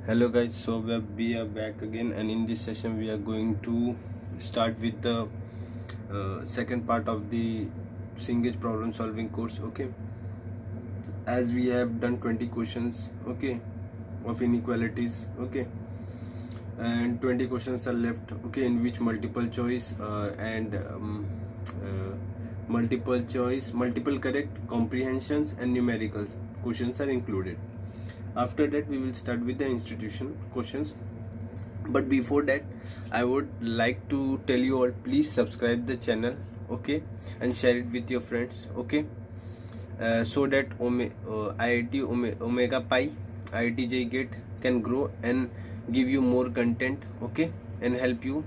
Hello guys, so we are back again, and in this session we are going to start with the second part of the Cengage problem solving course. Okay, as we have done 20 questions, okay, of inequalities, okay, and 20 questions are left, okay, in which multiple choice and multiple choice, multiple correct, comprehensions and numerical questions are included. After that we will start with the institution questions, but before that I would like to tell you all, please subscribe the channel, okay, and share it with your friends, okay, so that IIT Omega Pi IIT JEE Gate can grow and give you more content, okay, and help you,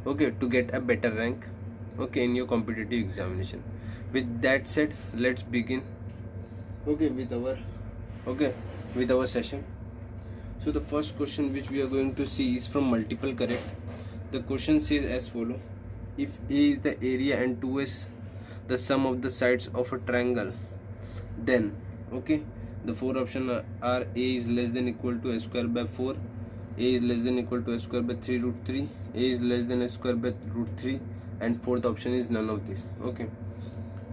okay, to get a better rank, okay, in your competitive examination. With that said, let's begin, okay, with our session. So the first question which we are going to see is from multiple correct. The question says as follow: if A is the area and 2s the sum of the sides of a triangle, then, okay, the four options are A is less than equal to a square by 4, A is less than equal to a square by 3 root 3, A is less than a square by root 3, and fourth option is none of this. Okay,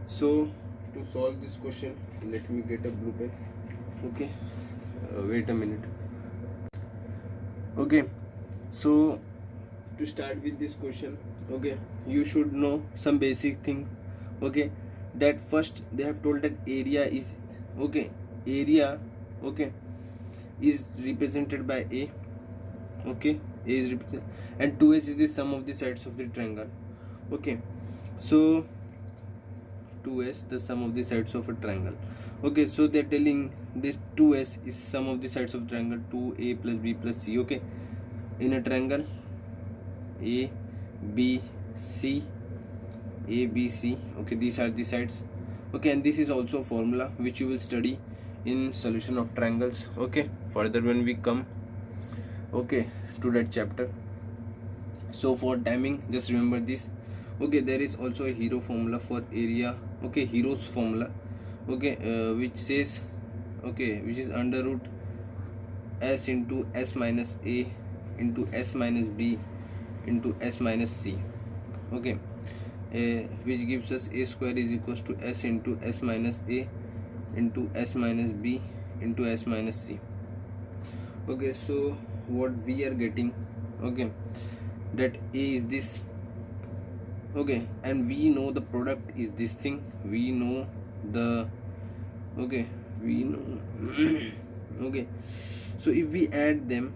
so to solve this question, let me get a blue pen. Okay, wait a minute. Okay, so to start with this question, okay, you should know some basic things, okay, that first they have told that area is, okay, area, okay, is represented by A, okay, A is represented, and 2s is the sum of the sides of the triangle. Okay, so 2s the sum of the sides of a triangle. Okay, so they're telling this 2s is sum of the sides of triangle 2a plus b plus c. Okay, in a triangle a b c, a b c, okay, these are the sides. Okay, and this is also a formula which you will study in solution of triangles, okay, further when we come, okay, to that chapter. So for timing, just remember this. Okay, there is also a hero formula for area, okay, hero's formula, okay, which says, okay, which is under root s into s minus a into s minus b into s minus c, okay, which gives us a square is equals to s into s minus a into s minus b into s minus c. Okay, so what we are getting, okay, that a is this, okay, and we know the product is this thing, we know the, okay, we know okay, so if we add them,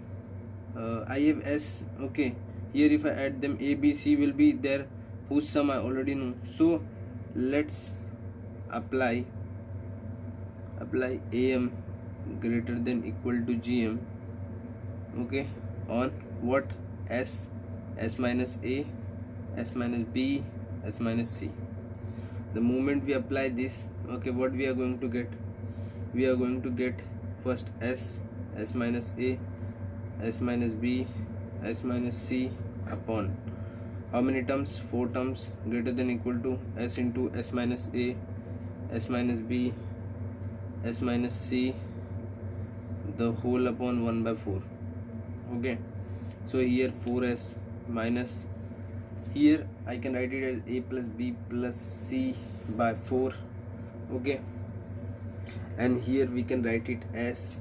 I have s, okay, here if I add them, a b c will be there, whose sum I already know. So let's apply am greater than equal to gm, okay, on what, s minus a, s minus b, s minus c. The moment we apply this, okay, what we are going to get, we are going to get first s minus a, s minus b, s minus c upon how many terms, 4 terms, greater than equal to s into s minus a, s minus b, s minus c, the whole upon 1 by 4. Okay, so here 4s minus, here I can write it as a plus b plus c by 4, okay, and here we can write it as,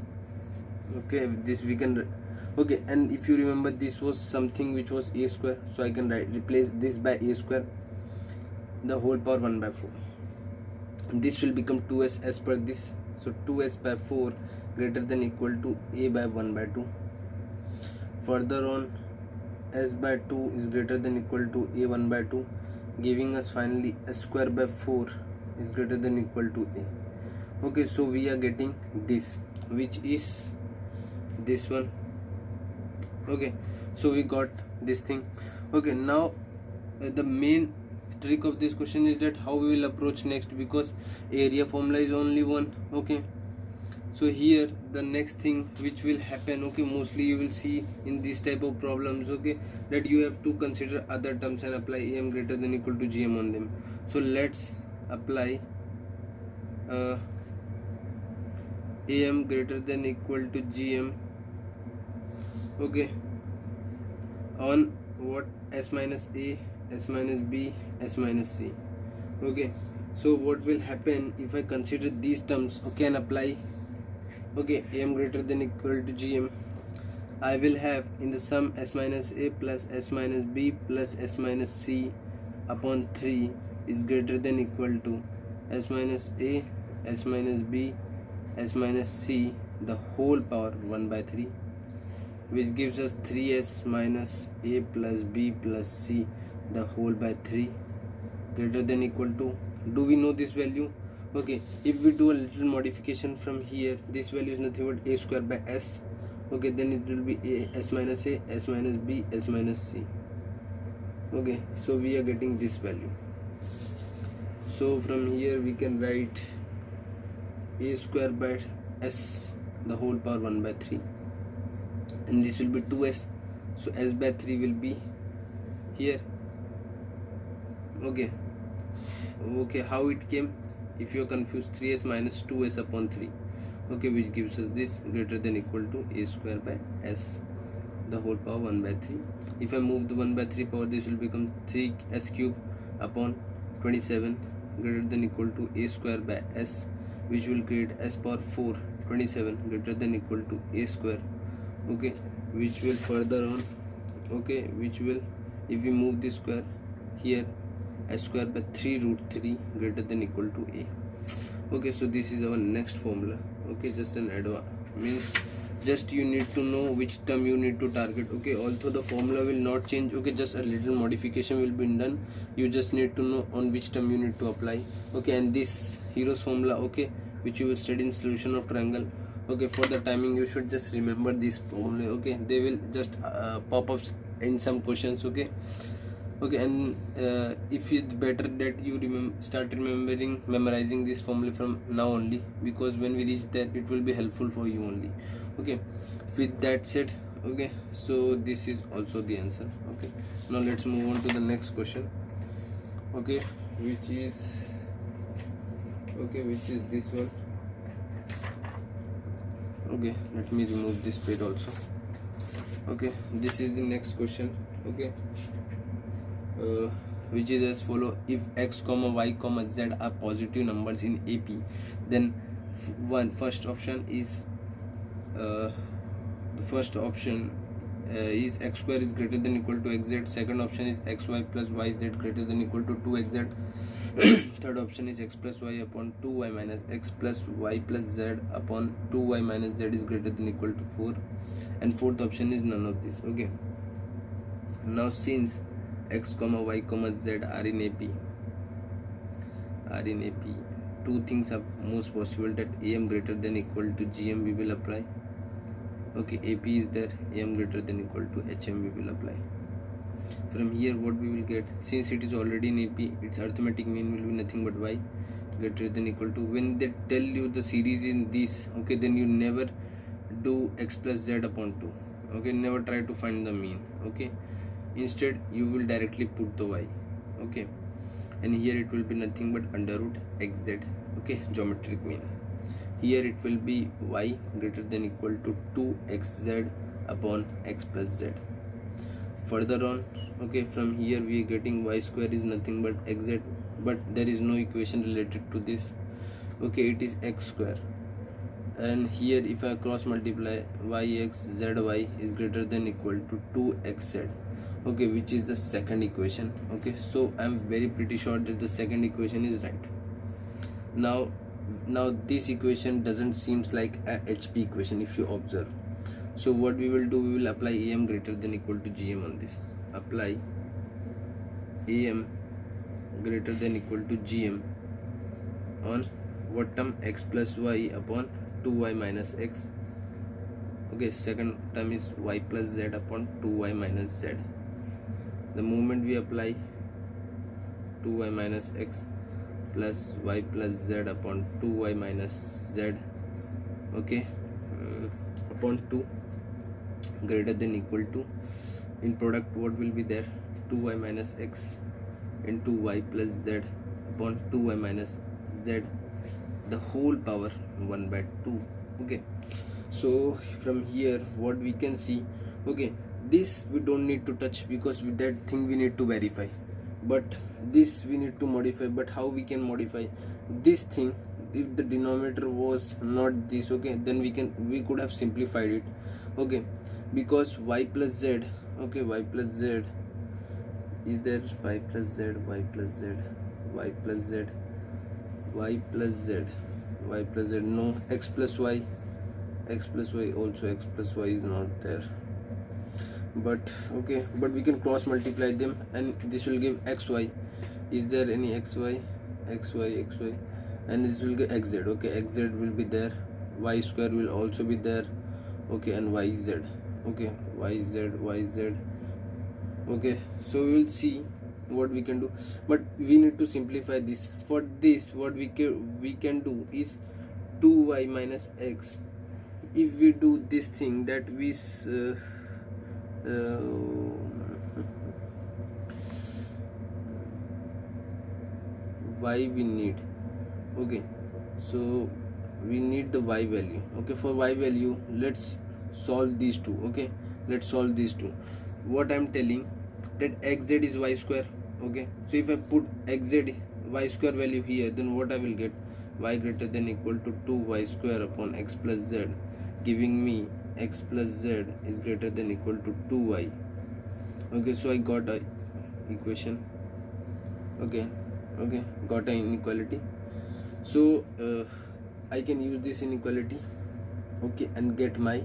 okay, this we can, okay, and if you remember this was something which was a square, so I can replace this by a square, the whole power 1 by 4. This will become 2s as per this, so 2s by 4 greater than equal to a by 1 by 2. Further on, s by 2 is greater than equal to a 1 by 2, giving us finally s square by 4 is greater than equal to a. Okay, so we are getting this, which is this one. Okay, so we got this thing. Okay, now the main trick of this question is that how we will approach next, because area formula is only one. Okay, so here the next thing which will happen, okay, mostly you will see in this type of problems, okay, that you have to consider other terms and apply am greater than equal to gm on them. So let's apply am greater than equal to gm okay, on what s minus a, s minus b, s minus c. Okay, so what will happen if I consider these terms, okay, and apply, okay, am greater than equal to gm, I will have in the sum s minus a plus s minus b plus s minus c upon 3 is greater than equal to s minus a, s minus b, s minus c the whole power 1 by 3, which gives us 3s minus a plus b plus c the whole by 3 greater than equal to, do we know this value? Okay, if we do a little modification from here, this value is nothing but a square by s. Okay, then it will be a, s minus a, s minus b, s minus c. Okay, so we are getting this value. So from here we can write a square by s the whole power 1 by 3, and this will be 2s, so s by 3 will be here. Okay, how it came? If you are confused, 3s minus 2s upon 3, okay, which gives us this greater than equal to a square by s the whole power 1 by 3. If I move the 1 by 3 power, this will become 3s cube upon 27 greater than equal to a square by s, which will create s power 4 27 greater than equal to a square. Okay, which will further on, okay, which will, if we move this square here, s square by 3 root 3 greater than equal to a. Okay, so this is our next formula. Okay, just an means just you need to know which term you need to target. Okay, although the formula will not change, okay, just a little modification will be done. You just need to know on which term you need to apply. Okay, and this Hero's formula, okay, which you will study in solution of triangle. Okay, for the timing you should just remember this formula. Okay, they will just pop up in some questions. Okay, and if it's better that you start memorizing this formula from now only, because when we reach there it will be helpful for you only. Okay, with that said, okay, so this is also the answer. Okay, now let's move on to the next question. Okay, which is this one. Okay, let me remove this page also. Okay, this is the next question. Okay, which is as follow: if x comma y comma z are positive numbers in AP, then first option is the first option is x square is greater than equal to xz. Second option is xy plus yz greater than equal to 2xz. Third option is x plus y upon 2y minus x plus y plus z upon 2y minus z is greater than equal to 4, and fourth option is none of this. Okay, now since x comma y comma z are in AP, two things are most possible, that am greater than equal to gm we will apply. Okay, AP is there, am greater than equal to hm we will apply. From here what we will get, since it is already in AP, its arithmetic mean will be nothing but y greater than equal to, when they tell you the series in this, okay, then you never do x plus z upon 2. Okay, never try to find the mean. Okay, instead you will directly put the y. Okay, and here it will be nothing but under root xz. Okay, geometric mean. Here it will be y greater than equal to 2xz upon x plus z. Further on, okay, from here we are getting y square is nothing but xz, but there is no equation related to this. Okay, it is x square, and here if I cross multiply, yx zy is greater than equal to 2xz. Okay, which is the second equation. Okay, so I am very pretty sure that the second equation is right. Now this equation doesn't seems like a HP equation if you observe. So what we will do, we will apply am greater than equal to gm on this. Apply am greater than equal to gm on what term, x plus y upon 2y minus x. Okay, second term is y plus z upon 2y minus z. The moment we apply 2y minus x plus y plus z upon 2y minus z, okay, upon 2 greater than equal to, in product what will be there, 2y minus x into y plus z upon 2y minus z the whole power 1 by 2. Okay, so from here what we can see, Okay, this we don't need to touch because with that thing we need to verify, but this we need to modify. But how we can modify this thing? If the denominator was not this, okay, then we could have simplified it. Okay, because y plus z, okay, y plus z, is there y plus z, y plus z, y plus z, y plus z, y plus z, no, x plus y, x plus y, also x plus y is not there. But okay, but we can cross multiply them and this will give xy. Is there any xy, xy, xy, and this will give xz. Okay, xz will be there, y square will also be there, okay, and yz, okay, yz, yz. Okay, so we will see what we can do, but we need to simplify this. For this, what we can do is 2y minus x. If we do this thing, that we y we need, okay, so we need the y value. Okay, for y value, let's solve these two. Okay, let's solve these two. What I'm telling, that xz is y square. Okay, so if I put xz y square value here, then what I will get? Y greater than equal to 2y square upon x plus z, giving me x plus z is greater than equal to 2y. Okay, so I got a equation. Okay, got an inequality. So I can use this inequality, okay, and get my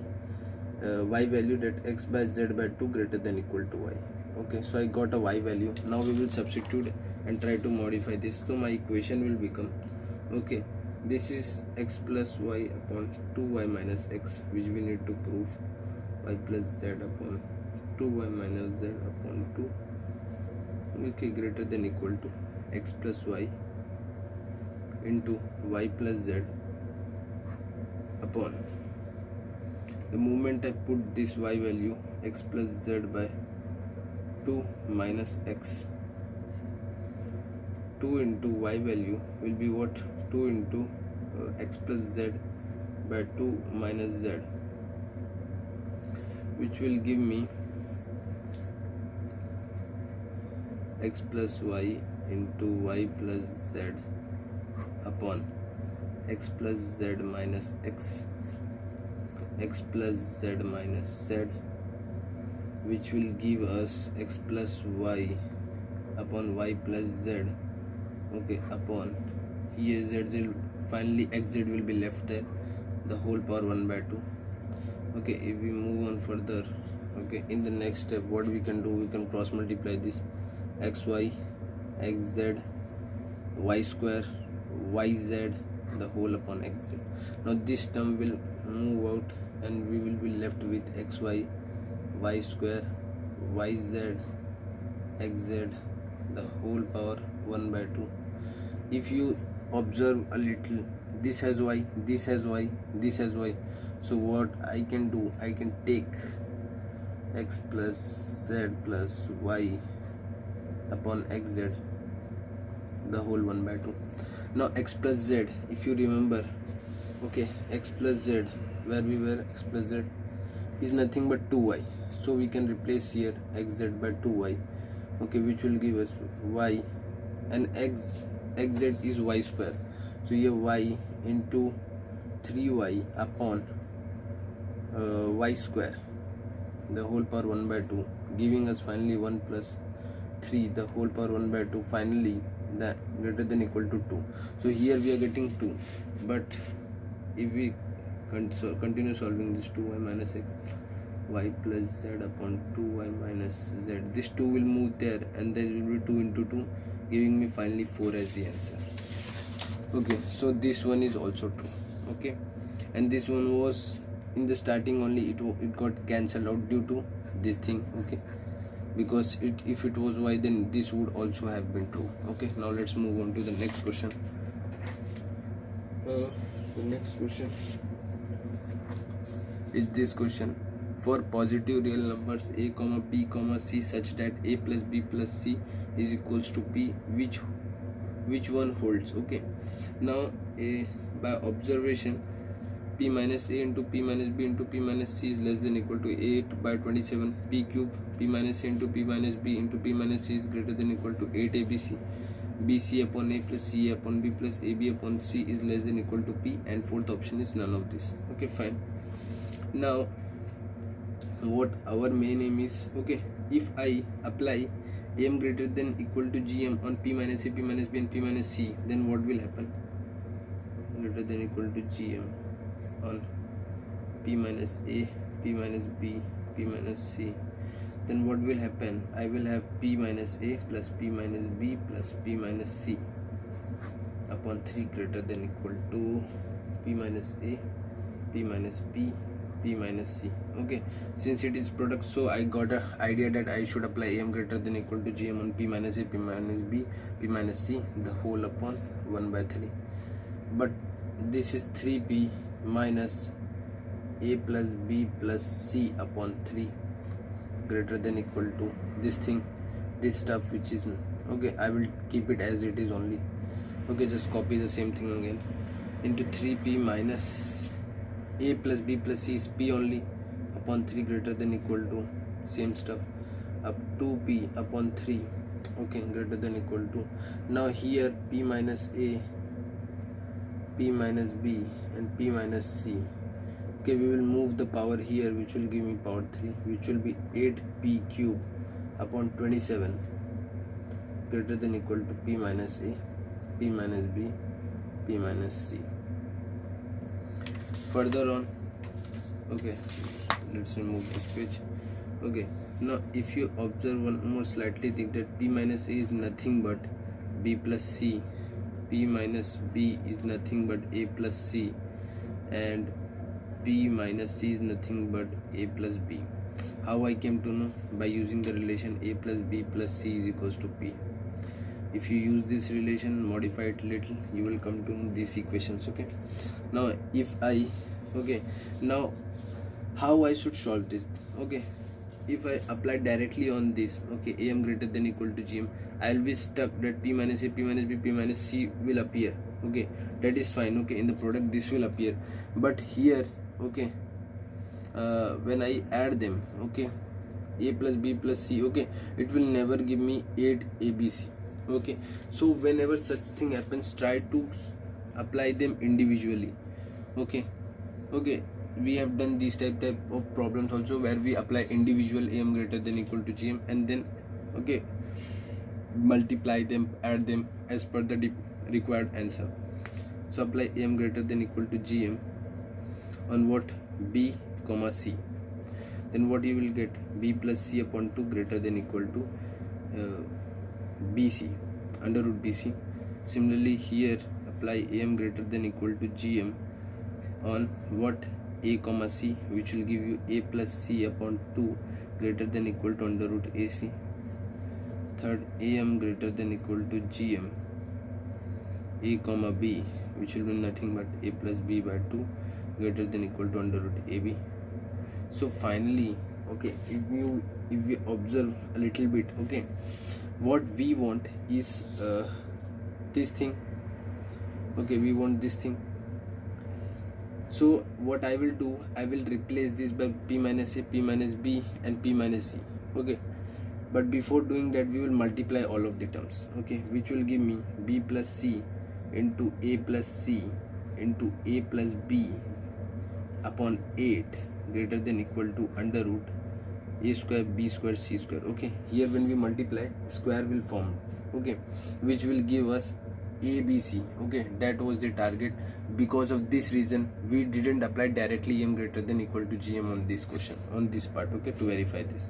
y value, that x by z by 2 greater than equal to y. Okay, so I got a y value. Now we will substitute and try to modify this. So my equation will become, okay, this is x plus y upon 2y minus x, which we need to prove, y plus z upon 2y minus z upon 2, okay, greater than equal to x plus y into y plus z upon, the moment I put this y value, x plus z by 2 minus x, 2 into y value will be what? 2 into x plus z by 2 minus z, which will give me x plus y into y plus z upon x plus z minus x, x plus z minus z, which will give us x plus y upon y plus z, okay, upon here z, finally xz will be left there, the whole power 1 by 2. Okay, if we move on further, okay, in the next step, what we can do, we can cross multiply this xy, xz, y square, yz, the whole upon xz. Now this term will move out and we will be left with xy, y square, yz, xz, the whole power 1 by 2. If you observe a little, this has y, this has y, this has y. So what I can do, I can take x plus z plus y upon xz, the whole 1 by 2. Now x plus z, if you remember, okay, x plus z, where we were, x plus z is nothing but 2y, so we can replace here xz by 2y, okay, which will give us y, and xz is y square, so here y into 3y upon y square, the whole power 1 by 2, giving us finally 1 plus 3, the whole power 1 by 2, finally the greater than equal to 2. So here we are getting 2, but if we continue solving this, 2y minus x, y plus z upon 2y minus z, this 2 will move there and there will be 2 into 2, giving me finally 4 as the answer. Okay, so this one is also true. Okay, and this one was in the starting only, it got cancelled out due to this thing. Okay, because if it was y, then this would also have been true. Okay, now let's move on to the next question. The next question is this question: for positive real numbers a comma b comma c such that a plus b plus c is equals to p, which one holds? Okay, now by observation, p minus a into p minus b into p minus c is less than equal to 8 by 27. P cube p minus a into p minus b into p minus c is greater than equal to 8 abc. bc upon a plus ca upon b plus ab upon c is less than equal to p, and fourth option is none of this. Okay, fine. Now what our main aim is, okay, if I apply m greater than equal to gm on p minus a, p minus b and p minus c, then what will happen? Greater than equal to gm on p minus a, p minus b, p minus c, then what will happen? I will have p minus a plus p minus b plus p minus c upon 3 greater than equal to p minus a, p minus b, p minus c. Okay, since it is product, so I got an idea that I should apply m greater than equal to gm on p minus a, p minus b, p minus c, the whole upon 1 by 3. But this is 3p minus a plus b plus c upon 3 greater than equal to this thing, this stuff which is, okay, I will keep it as it is only. Okay, just copy the same thing again, into 3p minus a plus b plus c is p only upon 3 greater than equal to same stuff up 2p upon 3, okay, greater than equal to, now here p minus a, p minus b and p minus c. Okay, we will move the power here, which will give me power 3, which will be 8p cube upon 27 greater than equal to p minus a, p minus b, p minus c. Further on, okay, let's remove this page. Okay, now if you observe one more slightly thing, that p minus a is nothing but b plus c, p minus b is nothing but a plus c, and p minus c is nothing but a plus b. How I came to know? By using the relation a plus b plus c is equals to p. If you use this relation, modify it little, you will come to know these equations. Okay, now if I, okay, now how I should solve this? Okay, if I apply directly on this, okay, am greater than equal to gm, I will be stuck that p minus a, p minus b, p minus c will appear. Okay, that is fine. Okay, in the product this will appear, but here, okay, when I add them, okay, a plus b plus c, okay, it will never give me 8 abc. Okay, so whenever such thing happens, try to apply them individually. Okay, okay, we have done these type of problems also, where we apply individual am greater than equal to gm, and then, okay, multiply them, add them as per the required answer. So apply am greater than equal to gm on what? B comma c. Then what you will get? B plus c upon 2 greater than equal to bc, under root bc. Similarly here apply am greater than equal to gm on what? A comma c, which will give you a plus c upon 2 greater than equal to under root ac. Third, am greater than equal to gm a comma b, which will be nothing but a plus b by 2 greater than equal to under root ab. So finally, okay, if we observe a little bit, okay, what we want is this thing. Okay, we want this thing. So what I will do, I will replace this by p minus a, p minus b and p minus c. Okay, but before doing that, we will multiply all of the terms, okay, which will give me b plus c into a plus c into a plus b upon 8 greater than equal to under root a square, b square, c square. Okay, here when we multiply, square will form, okay, which will give us abc. Okay, that was the target. Because of this reason, we didn't apply directly m greater than equal to gm on this question, on this part. Okay, to verify this,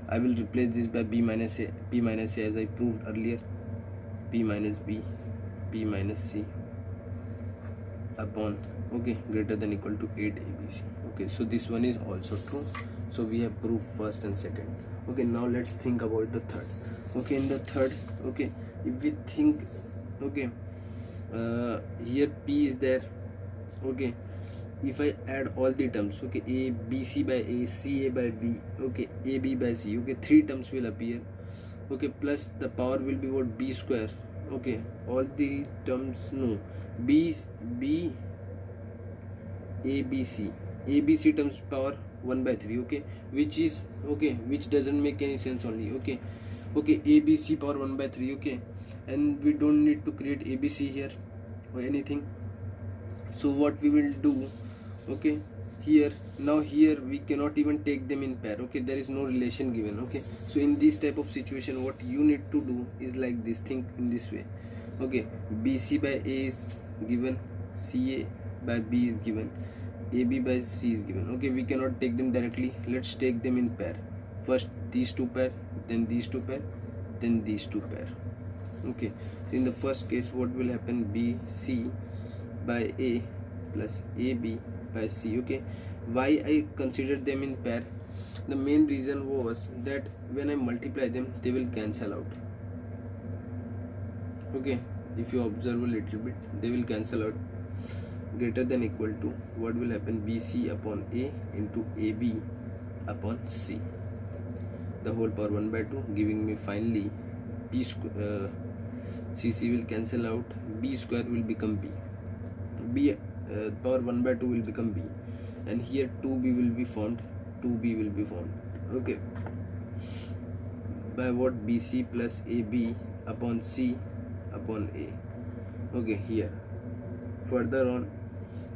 I will replace this by b minus a, p minus a, as I proved earlier, p minus b, p minus c upon, okay, greater than equal to 8 abc. Okay, so this one is also true. So we have proved first and second. Okay, now let's think about the third. Okay, in the third, okay, if we think, okay, here p is there. Okay, if I add all the terms, okay, a b c by a, c a by b, okay, a b by c, okay, 3 terms will appear. Okay, plus the power will be what? B square. Okay, all the terms, no, b ABC terms power 1 by 3, okay, which is okay, which doesn't make any sense only, okay. ABC power 1 by 3, okay, and we don't need to create ABC here or anything. So what we will do, okay, here we cannot even take them in pair, okay, there is no relation given, okay. So in this type of situation, what you need to do is like this, think in this way, okay. BC by A is given, CA by B is given, AB by C is given, okay. We cannot take them directly, let's take them in pair. First these two pair, then these two pair, then these two pair, okay. So in the first case, what will happen, BC by A plus AB by C, okay. Why I considered them in pair? The main reason was that when I multiply them, they will cancel out, okay. If you observe a little bit, they will cancel out. Greater than equal to, what will happen, BC upon A into AB upon C, the whole power 1 by 2, giving me finally CC will cancel out, B square will become B, power 1 by 2 will become B, and here 2B will be formed, okay, by what, BC plus AB upon C upon A, okay. Here further on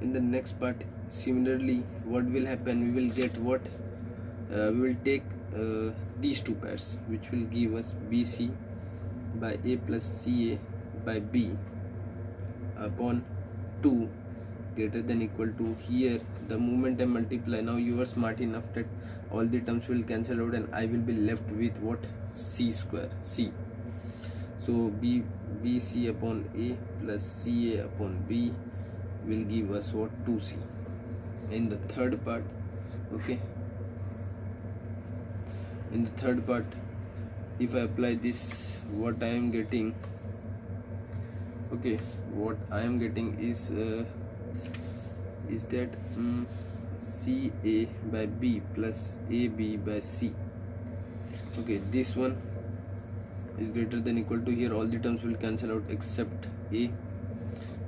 in the next part, similarly what will happen, we will get what, we will take these two pairs, which will give us BC by A plus CA by B upon 2 greater than equal to, here the moment I multiply, now you are smart enough that all the terms will cancel out and I will be left with what, C square, C. So BC upon A plus CA upon B will give us what, 2C. In the third part, okay, in the third part, if I apply this, what I am getting, okay, what I am getting is that CA by B plus AB by C, okay. This one is greater than equal to, here all the terms will cancel out except A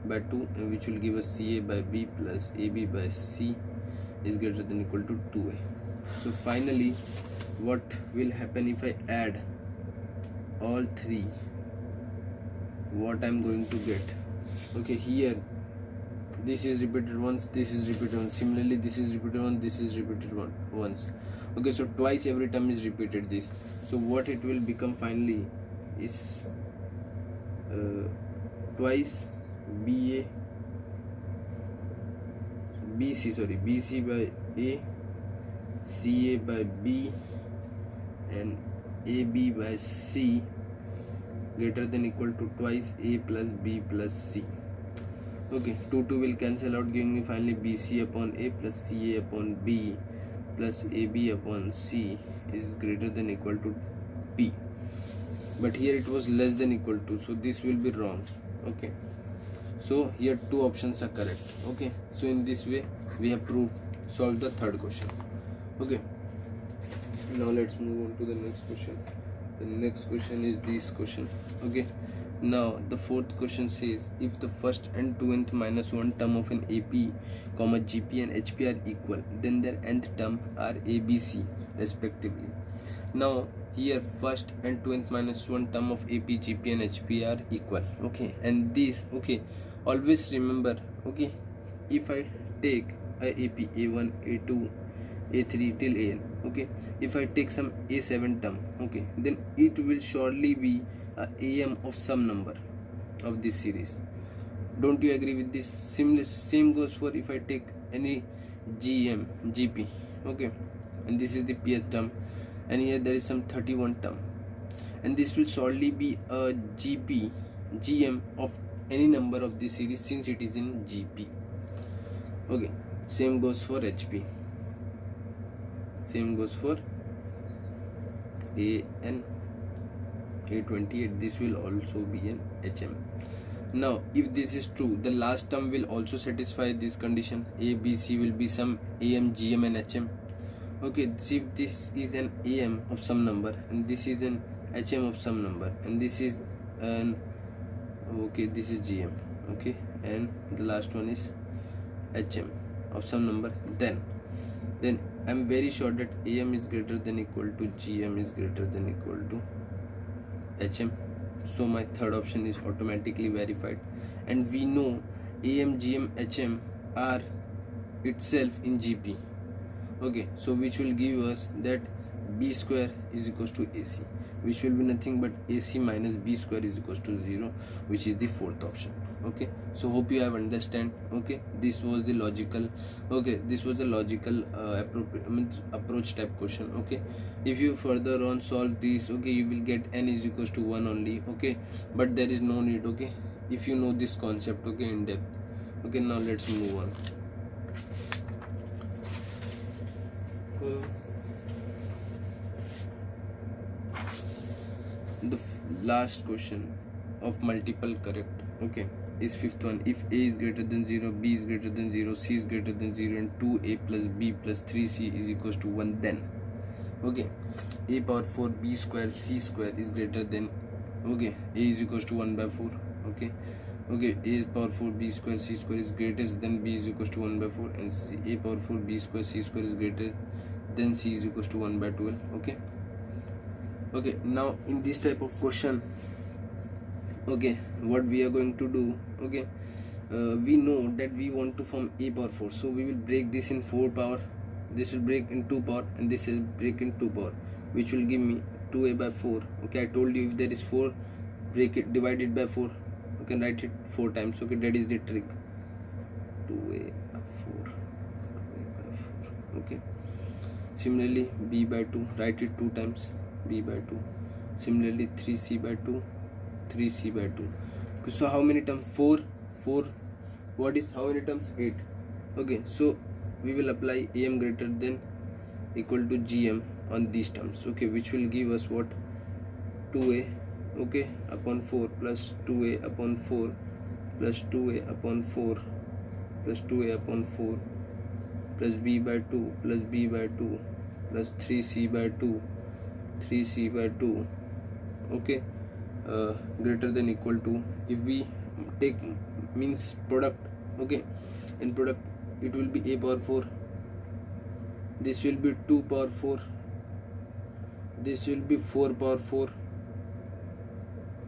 by 2, and which will give us CA by B plus AB by C is greater than equal to 2A. So finally what will happen, if I add all three, what I am going to get, okay. Here this is repeated once, this is repeated once, similarly this is repeated once, this is repeated once, okay. So twice every term is repeated this. So what it will become finally is twice BC by A, CA by B and AB by C greater than equal to twice A plus B plus C, okay. 2 will cancel out, giving me finally BC upon A plus CA upon B plus AB upon C is greater than equal to P, but here it was less than equal to, so this will be wrong, okay. So here two options are correct, okay. So in this way we have solved the third question, okay. Now let's move on to the next question. The next question is this question, okay. Now the fourth question says, if the first and 2nth minus 1 term of an AP, GP and HP are equal, then their nth term are ABC respectively. Now here first and 2nth minus 1 term of AP, GP and HP are equal, okay. And this, okay, always remember, okay, if I take a AP A1, A2, A3 till AN, okay, if I take some A7 term, okay, then it will surely be a AM of some number of this series. Don't you agree with this? Same goes for if I take any GM, GP, okay, and this is the pth term, and here there is some 31 term, and this will surely be a GM of any number of this series since it is in GP, okay. Same goes for HP, same goes for AN, A28, this will also be an HM. Now if this is true, the last term will also satisfy this condition. A, B, C will be some AM, GM and HM, okay. See, if this is an AM of some number and this is an HM of some number and this is an, okay, this is GM, okay, and the last one is HM, of some number, then I'm very sure that AM is greater than equal to GM is greater than equal to HM. So my third option is automatically verified, and we know AM, GM, HM are itself in GP. Okay, so which will give us that B square is equals to AC, which will be nothing but AC minus B square is equals to 0, which is the fourth option. Okay, so hope you have understand. Okay, this was the logical, approach type question. Okay, if you further on solve this, okay, you will get n is equals to 1 only. Okay, but there is no need. Okay, if you know this concept, okay, in depth. Okay, now let's move on. The last question of multiple correct, okay, is fifth one. If A is greater than 0, B is greater than 0, C is greater than 0, and 2A plus B plus 3C is equals to 1, then, okay, A power 4 B square C square is greater than, okay, A is equals to 1 by 4, okay, A power 4 B square C square is greater than B is equals to 1 by 4, and A power 4 B square C square is greater than C is equals to 1 by 12. Okay, now in this type of question, okay, what we are going to do, okay, we know that we want to form A power 4, so we will break this in 4 power, this will break in 2 power, and this will break in 2 power, which will give me 2A by 4. Okay, I told you if there is 4, break it, divide it by 4, you can write it 4 times. Okay, that is the trick. 2A by 4, 2A by 4. Okay, similarly B by 2, write it 2 times, B by 2. Similarly 3C by 2, 3C by 2. Okay, so how many terms? 4. What is how many terms? 8. Okay, so we will apply AM greater than equal to GM on these terms. Okay, which will give us what? 2A, okay, upon 4 plus 2A upon 4 plus 2A upon 4 plus 2A upon 4 plus B by 2 plus B by 2 plus 3C by 2, 3C by 2. Okay, greater than equal to, if we take means product, okay, in product it will be A power 4, this will be 2 power 4, this will be 4 power 4,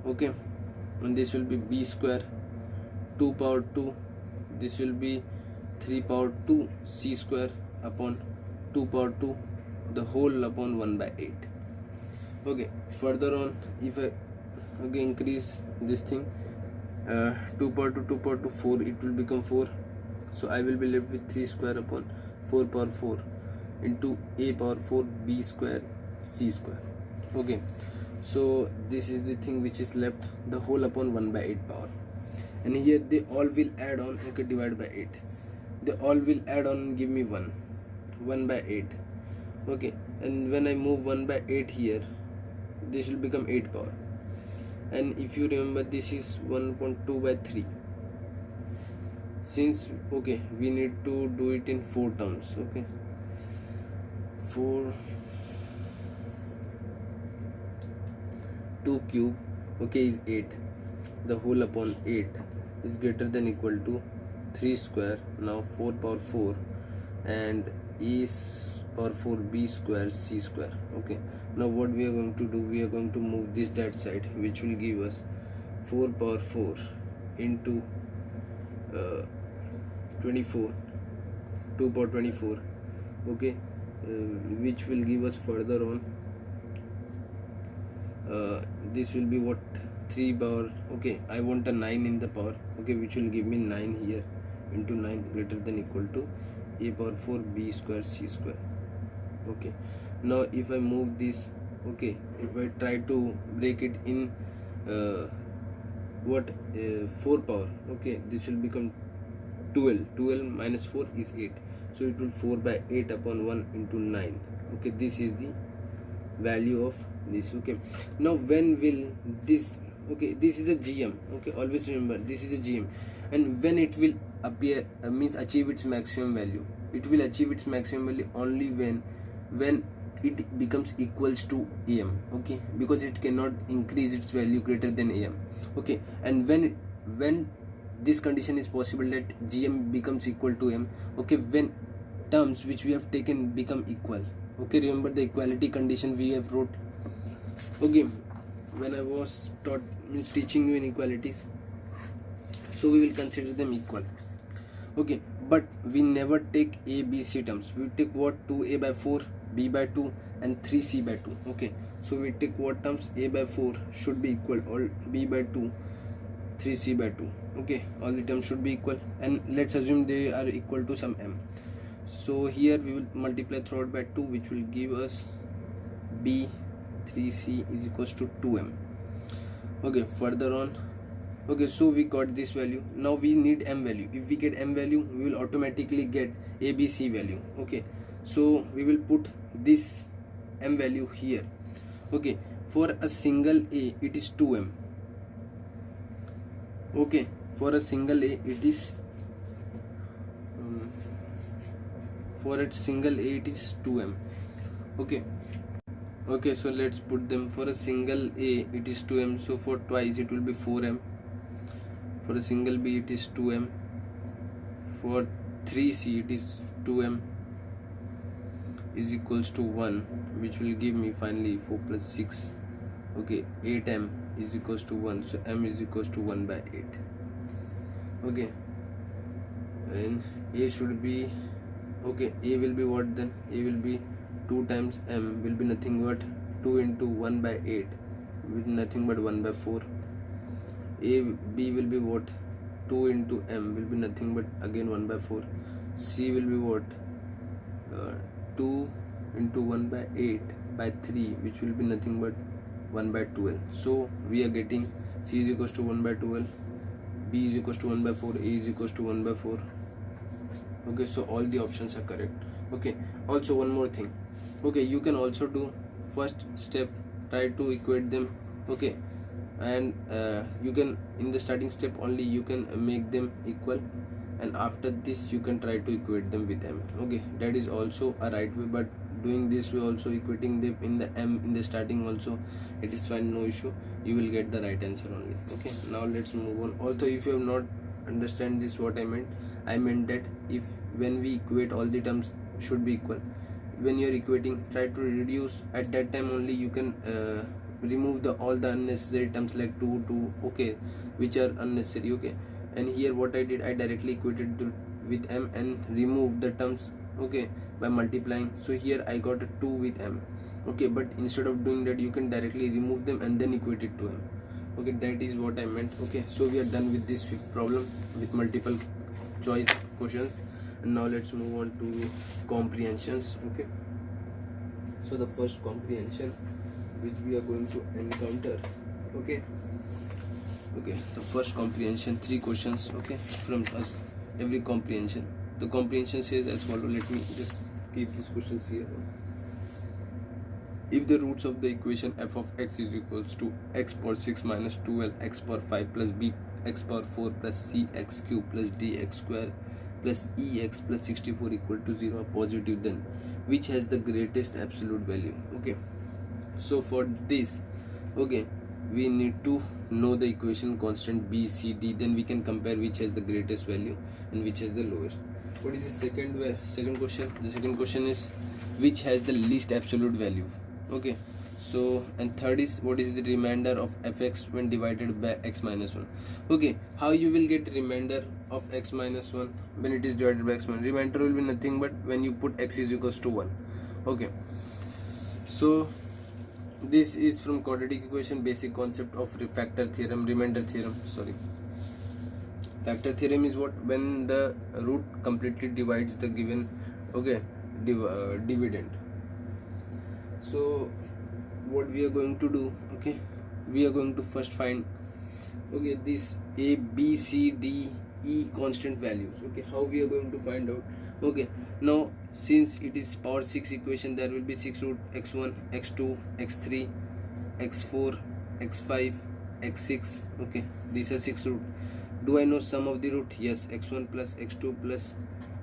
okay, and this will be B square 2 power 2, this will be 3 power 2 C square upon 2 power 2, the whole upon 1 by 8. Okay, further on, if I increase this thing, 2 power 2 4, it will become 4, so I will be left with 3 square upon 4 power 4 into A power 4 B square C square. Okay, so this is the thing which is left, the whole upon 1 by 8 power, and here they all will add on. Okay, divide by 8, they all will add on and give me 1 by 8. Okay, and when I move 1 by 8 here, this will become 8 power, and if you remember, this is 1.2 by 3. Since, okay, we need to do it in 4 terms. Okay, 4, 2 cube, okay, is 8, the whole upon 8 is greater than equal to 3 square, now 4 power 4, and is power 4 B square C square. Okay, now what we are going to do, we are going to move this that side, which will give us 4 power 4 into 24, 2 power 24. Okay, which will give us further on, this will be what, 3 power, okay, I want a 9 in the power, okay, which will give me 9 here into 9 greater than equal to A power 4 B square C square. Okay, now if I move this, okay, if I try to break it in 4 power, okay, this will become 12 minus 4 is 8, so it will 4 by 8 upon 1 into 9. Okay, this is the value of this. Okay, now when will this, okay, this is a GM, okay, always remember this is a GM, and when it will appear, means achieve its maximum value, it will achieve its maximum value only when it becomes equals to AM. Okay, because it cannot increase its value greater than AM. Okay, and when this condition is possible that gm becomes equal to m, okay, when terms which we have taken become equal. Okay, remember the equality condition we have wrote, okay, when I was teaching you inequalities. So we will consider them equal, okay, but we never take a b c terms. We take what? 2a by 4, b by 2 and 3c by 2. Okay, so we take what terms? A by 4 should be equal, all b by 2, 3c by 2. okay, all the terms should be equal, and let's assume they are equal to some m. So here we will multiply throughout by 2, which will give us b 3c is equals to 2m. okay, further on, okay, so we got this value. Now we need m value. If we get m value, we will automatically get abc value. Okay, so we will put this m value here. Okay, for a single a it is 2m. okay, for a single a it is for a single a it is 2m. okay, okay, so let's put them. For a single a it is 2m, so for twice it will be 4m. For a single b it is 2m. For 3c it is 2m is equals to 1, which will give me finally 4 plus 6. okay, 8m is equals to 1, so m is equals to 1 by 8. okay, and a should be, okay, a will be what then? A will be 2 times m will be nothing but 2 into 1 by 8 with nothing but 1 by 4. b will be what? 2 into m will be nothing but again 1 by 4. c will be what? 2 into 1 by 8 by 3, which will be nothing but 1 by 12. So we are getting c is equals to 1 by 12, b is equals to 1 by 4, a is equals to 1 by 4. okay, so all the options are correct. okay, also one more thing. okay, you can also do first step, try to equate them. okay, and you can, in the starting step only, you can make them equal, and after this you can try to equate them with m. okay, that is also a right way, but doing this way also, equating them in the m in the starting also, it is fine, no issue, you will get the right answer only. okay, now let's move on. Although if you have not understand this, what I meant that if when we equate, all the terms should be equal. When you are equating, try to reduce. At that time only you can remove all the unnecessary terms like 2, okay, which are unnecessary. okay, and here what I did, I directly equated with m and removed the terms, okay, by multiplying. So here I got a 2 with m. okay, but instead of doing that, you can directly remove them and then equate it to m. okay, that is what I meant. okay, so we are done with this fifth problem with multiple choice questions, and now let's move on to comprehensions. okay, so the first comprehension which we are going to encounter, okay, the first comprehension, 3 questions, okay, from us, every comprehension. The comprehension says as follow. Let me just keep these questions here. If the roots of the equation f of x is equals to x power 6 minus 12 x power 5 plus b x power 4 plus c x cube plus dx square plus ex plus 64 equal to 0 are positive, then which has the greatest absolute value? okay, so for this, okay, we need to know the equation constant b, c, d, then we can compare which has the greatest value and which has the lowest. What is the second question? The second question is which has the least absolute value? okay, so, and third is what is the remainder of fx when divided by x minus 1? okay, how you will get remainder of x minus 1 when it is divided by x minus 1? Remainder will be nothing but when you put x is equals to 1. okay, so this is from quadratic equation, basic concept of factor theorem, remainder theorem, sorry. Factor theorem is what? When the root completely divides the given, okay, dividend. So what we are going to do, okay, we are going to first find, okay, this a, b, c, d, e constant values. okay, how we are going to find out? okay, now since it is power 6 equation, there will be 6 root, x1, x2, x3, x4, x5, x6. okay, these are 6 root. Do I know sum of the root? Yes, x1 plus x2 plus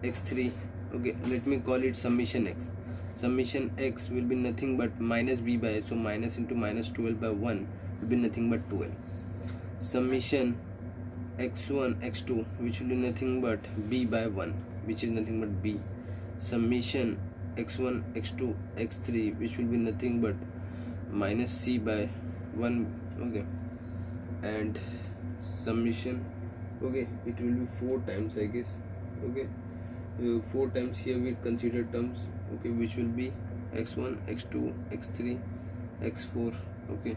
x3. okay, let me call it summation x. Summation x will be nothing but minus b by, so minus into minus 12 by 1 will be nothing but 12. Summation x1 x2 which will be nothing but b by 1, which is nothing but b, summation x1 x2 x3 which will be nothing but minus c by 1, okay, and summation, okay, it will be 4 times, I guess, okay, 4 times here we consider terms, okay, which will be x1 x2 x3 x4, okay,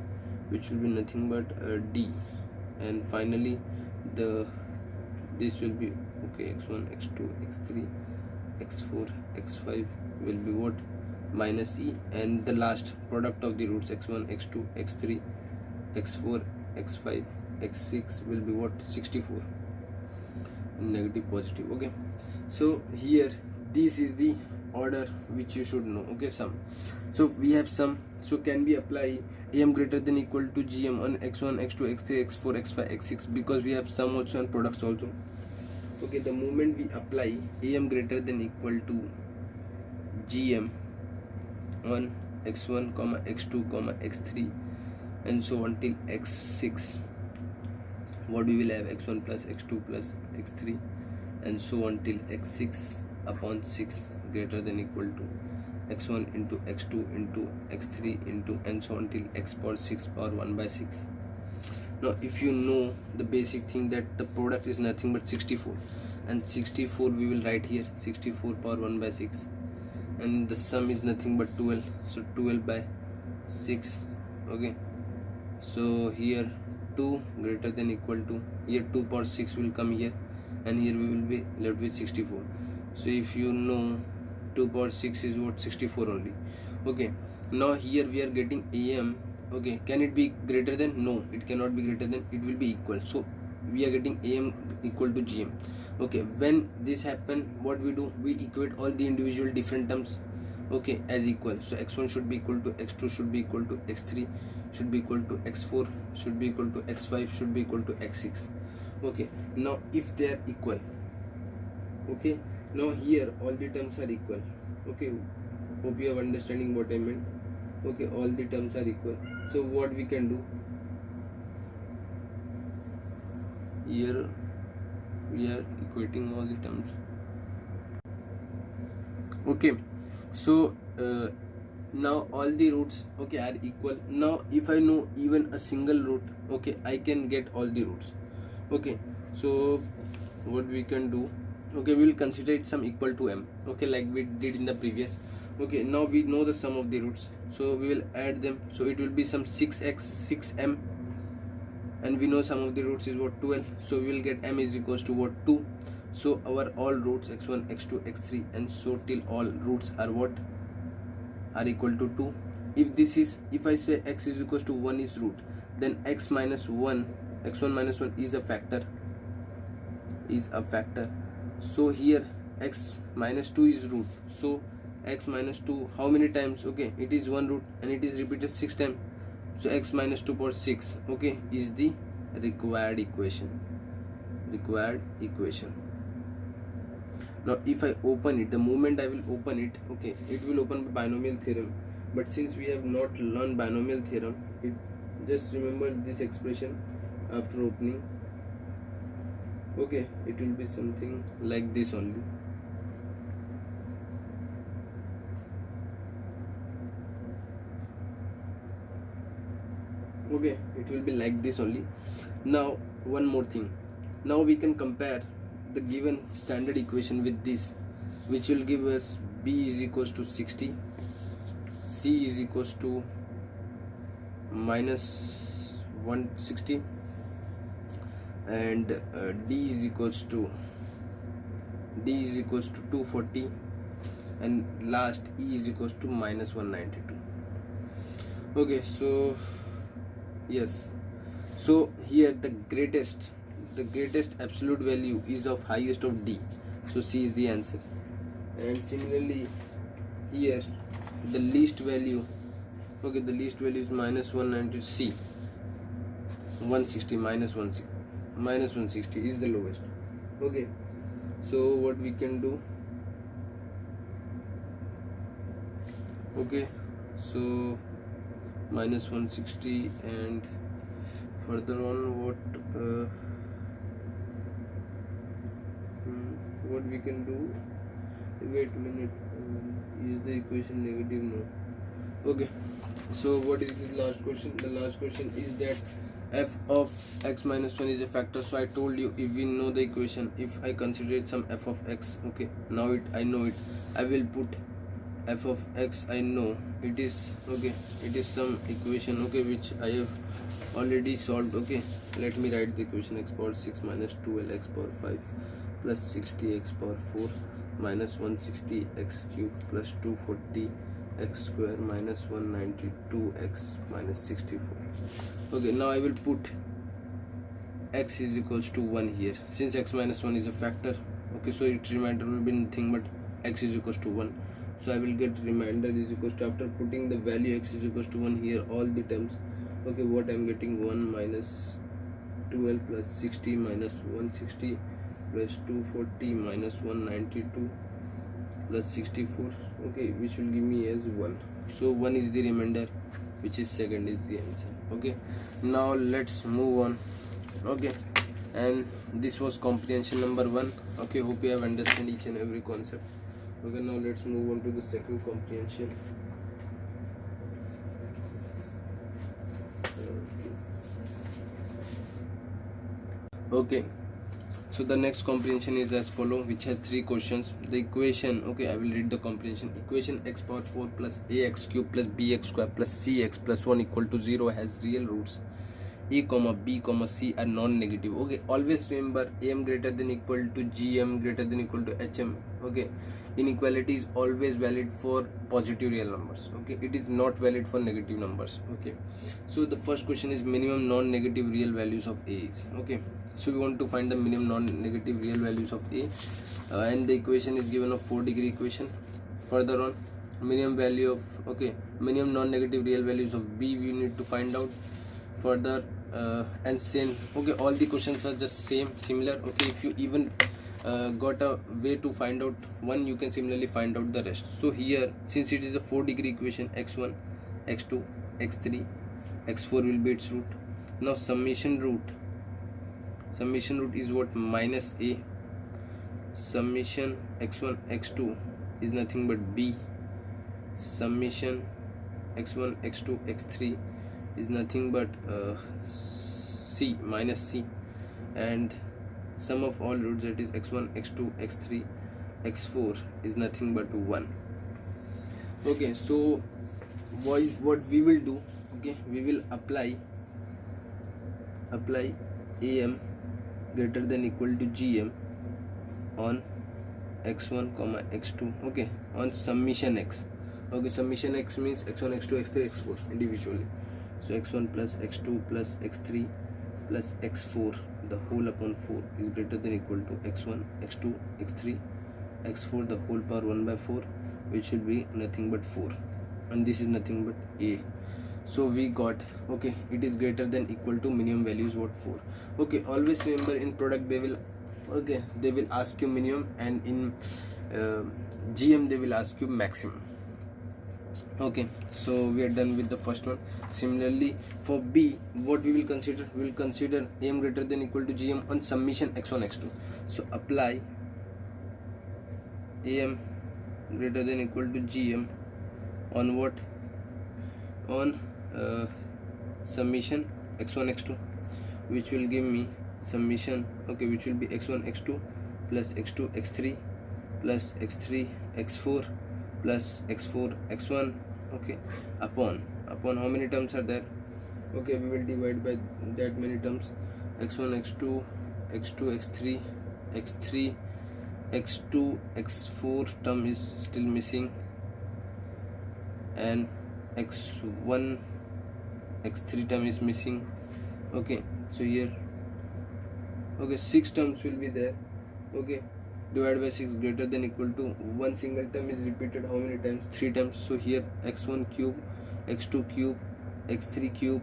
which will be nothing but d, and finally this will be, okay, x1 x2 x3 x4 x5 will be what, minus e, and the last product of the roots x1 x2 x3 x4 x5 x6 will be what, 64, negative positive, okay. So here this is the order which you should know, okay, sum. So we have sum, so can we apply am greater than equal to gm on x1 x2 x3 x4 x5 x6, because we have sum also and products also, okay. The moment we apply am greater than equal to gm on x1 comma x2 comma x3 and so on till x6, what we will have, x1 plus x2 plus x3 and so on till x6 upon 6 greater than equal to x1 into x2 into x3 into and so on till x power 6 power 1 by 6. Now if you know the basic thing that the product is nothing but 64, and 64 we will write here 64 power 1 by 6, and the sum is nothing but 12, so 12 by 6, okay. So here 2 greater than equal to, here 2 power 6 will come here, and here we will be left with 64. So if you know 2 power 6 is what, 64 only, okay. Now here we are getting am, okay. Can it be greater than? No, it cannot be greater than, it will be equal. So we are getting am equal to gm, okay. When this happen, what we do, we equate all the individual different terms, okay, as equal. So x1 should be equal to x2 should be equal to x3 should be equal to x4 should be equal to x5 should be equal to x6, okay. Now if they are equal, okay, now here all the terms are equal, okay. Hope you have understanding what I meant, okay. All the terms are equal, so what we can do, here we are equating all the terms, okay. So now all the roots, okay, are equal. Now if I know even a single root, okay, I can get all the roots, okay. So what we can do, okay, we will consider it sum equal to m, okay, like we did in the previous, okay. Now we know the sum of the roots, so we will add them, so it will be some 6x 6m, and we know sum of the roots is what, 12, so we will get m is equals to what, 2. So our all roots x1 x2 x3 and so till all roots are what, are equal to 2. If this is, if I say x is equals to 1 is root, then x minus 1 x1 minus 1 is a factor, so here x minus 2 is root, so x minus 2 how many times, okay, it is 1 root and it is repeated 6 times, so x minus 2 power 6, okay, is the required equation. Now if I open it, the moment I will open it, okay, it will open by binomial theorem, but since we have not learned binomial theorem, it just remember this expression after opening, okay, it will be something like this only, okay, it will be like this only. Now one more thing, now we can compare the given standard equation with this, which will give us b is equals to 60, c is equals to minus 160, and d is equals to 240, and last e is equals to minus 192, okay. So yes, so here the greatest absolute value is of highest of d, so c is the answer. And similarly here the least value, okay, the least value is minus 190, c 160 minus 160 is the lowest, okay. So what we can do, okay, so minus 160, and further on what what we can do, wait a minute, is the equation negative? No. Okay, so what is the last question? The last question is that f of x minus 1 is a factor. So I told you, if we know the equation, if I consider some f of x, okay, now I know it, I will put f of x, I know it is, okay, it is some equation, okay, which I have already solved. Okay, let me write the equation: x power 6 minus 2l x power 5 plus 60 x power 4 minus 160 x cube plus 240 x square minus 192 x minus 64. Okay, now I will put x is equals to 1 here, since x minus 1 is a factor. Okay, so its remainder will be nothing but x is equals to 1. So I will get remainder is equals to, after putting the value x is equals to 1 here, all the terms, okay, what I am getting, 1 minus 12 plus 60 minus 160 plus 240 minus 192 plus 64, okay, which will give me as 1. So 1 is the remainder, which is second is the answer. Okay, now let's move on. Okay, and this was comprehension number 1. Okay, hope you have understand each and every concept. Okay, now let's move on to the second comprehension. Okay, so the next comprehension is as follow, which has 3 questions. The equation, okay, I will read the comprehension. Equation x power 4 plus ax cube plus bx square plus cx plus 1 equal to 0 has real roots a comma b comma c are non-negative. Okay, always remember am greater than equal to gm greater than equal to hm. Okay, inequality is always valid for positive real numbers. Okay, it is not valid for negative numbers. Okay, so the first question is minimum non-negative real values of a is, okay, so we want to find the minimum non-negative real values of a, and the equation is given of 4-degree equation. Further on, minimum value of, okay, minimum non-negative real values of b we need to find out. Further, and same, okay, all the questions are just similar. Okay, if you even got a way to find out one, you can similarly find out the rest. So here, since it is a 4-degree equation, x1 x2 x3 x4 will be its root. Now summation root is what? Minus a. Summation x1 x2 is nothing but b. Summation x1 x2 x3 is nothing but c, minus c, and sum of all roots, that is x1 x2 x3 x4 is nothing but 1. Okay, so what we will do, okay, we will apply am greater than equal to gm on x1 comma x2, okay, on summation x. Okay, summation x means x1 x2 x3 x4 individually. So x1 plus x2 plus x3 plus x4 the whole upon 4 is greater than equal to x1 x2 x3 x4 the whole power 1 by 4, which will be nothing but 4, and this is nothing but a. So we got, okay, it is greater than equal to minimum values what? 4. Okay, always remember in product they will, okay, they will ask you minimum, and in gm they will ask you maximum. Okay, so we are done with the first one. Similarly for b, what we will consider? We will consider am greater than equal to gm on summation x1 x2. So apply am greater than equal to gm on what? On summation x1 x2, which will give me summation, okay, which will be x1 x2 plus x2 x3 plus x3 x4 plus x4 x1, okay, upon how many terms are there? Okay, we will divide by that many terms. x1 x2 x2 x3 x3 x2 x4 term is still missing, and x1 x3 term is missing. Okay, so here, okay, 6 terms will be there. Okay, divided by 6 greater than equal to, one single term is repeated how many times? 3 times. So here x1 cube x2 cube x3 cube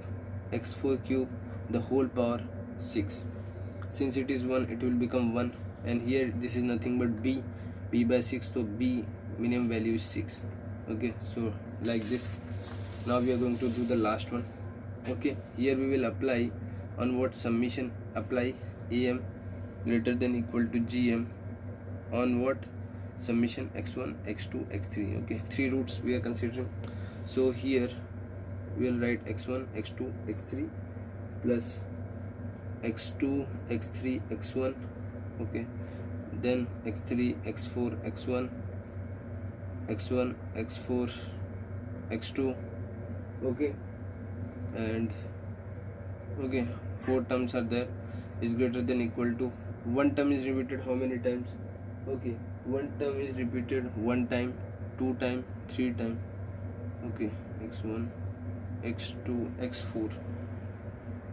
x4 cube the whole power 6. Since it is 1, it will become 1, and here this is nothing but b by 6, so b minimum value is 6. Okay, so like this. Now we are going to do the last one. Okay, here we will apply on what? Summation. Apply am greater than equal to gm on what? Summation x1, x2, x3. Okay, 3 roots we are considering. So here we will write x1, x2, x3 plus x2, x3, x1. Okay, then x3, x4, x1, x1, x4, x2. Okay, and okay, 4 terms are there, is greater than equal to, one term is repeated how many times? Okay, one term is repeated 1 time, 2 time, 3 time. Okay, x1, x2, x4,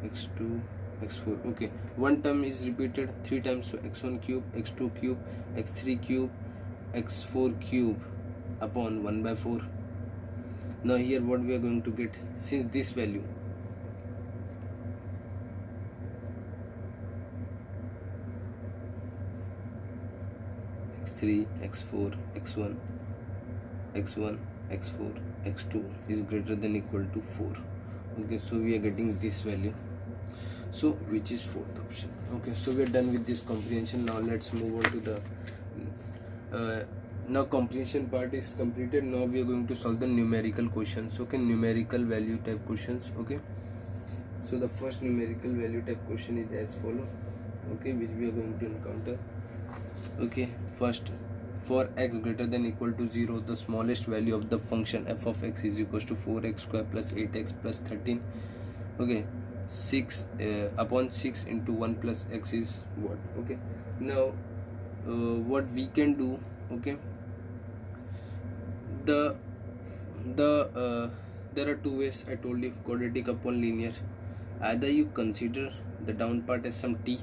x2, x4. Okay, one term is repeated 3 times, so x1 cube, x2 cube, x3 cube, x4 cube upon 1 by 4. Now here what we are going to get, since this value x3, x4, x1, x1, x4, x2 is greater than equal to 4. Okay, so we are getting this value, so which is 4th option. Okay, so we are done with this comprehension. Now let's move on to the now comprehension part is completed. Now we are going to solve the numerical questions. Okay, numerical value type questions. Okay, so the first numerical value type question is as follow. Okay, which we are going to encounter. Okay, first, for x greater than equal to 0, the smallest value of the function f of x is equals to 4x square plus 8x plus 13. Okay, 6 upon 6 into 1 plus x is what? Okay, now what we can do, okay, there are 2 ways. I told you, quadratic upon linear. Either you consider the down part as some t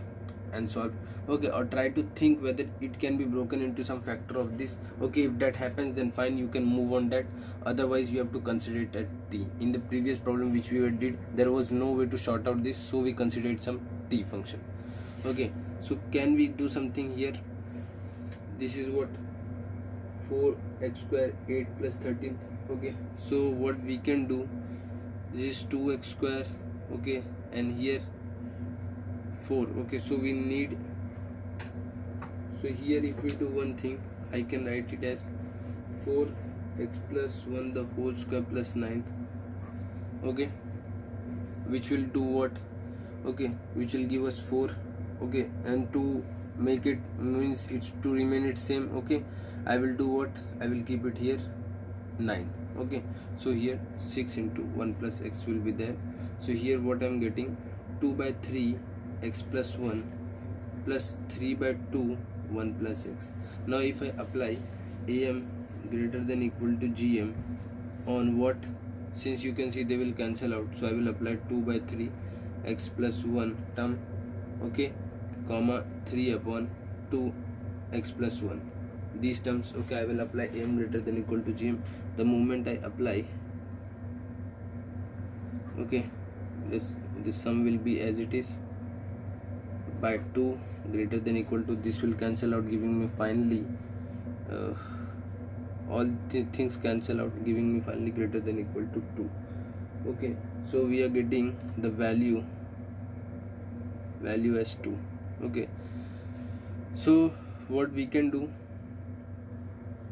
and solve, okay, or try to think whether it can be broken into some factor of this. Okay, if that happens, then fine, you can move on that. Otherwise you have to consider it at t. In the previous problem which we did, there was no way to sort out this, so we considered some t function. Okay, so can we do something here? This is what? 4x square 8 plus 13. Okay, so what we can do, this is 2x square. Okay, and here 4. Okay, so we need, so here if we do one thing, I can write it as 4x plus 1 the whole square plus 9. Okay, which will do what? Okay, which will give us 4. Okay, and to make it means it's to remain it same. Okay, I will do what? I will keep it here 9. Okay, so here 6 into 1 plus x will be there. So here what I am getting, 2 by 3 x plus 1 plus 3 by 2 1 plus x. Now if I apply am greater than equal to gm on what? Since you can see they will cancel out, so I will apply 2 by 3 x plus 1 term. Okay, comma 3 upon 2 x plus 1, these terms. Okay, I will apply am greater than equal to gm. The moment I apply, okay, this sum will be as it is, by 2 greater than equal to, this will cancel out, giving me finally all the things cancel out, giving me finally greater than equal to 2. Okay, so we are getting the value as 2. Okay, so what we can do,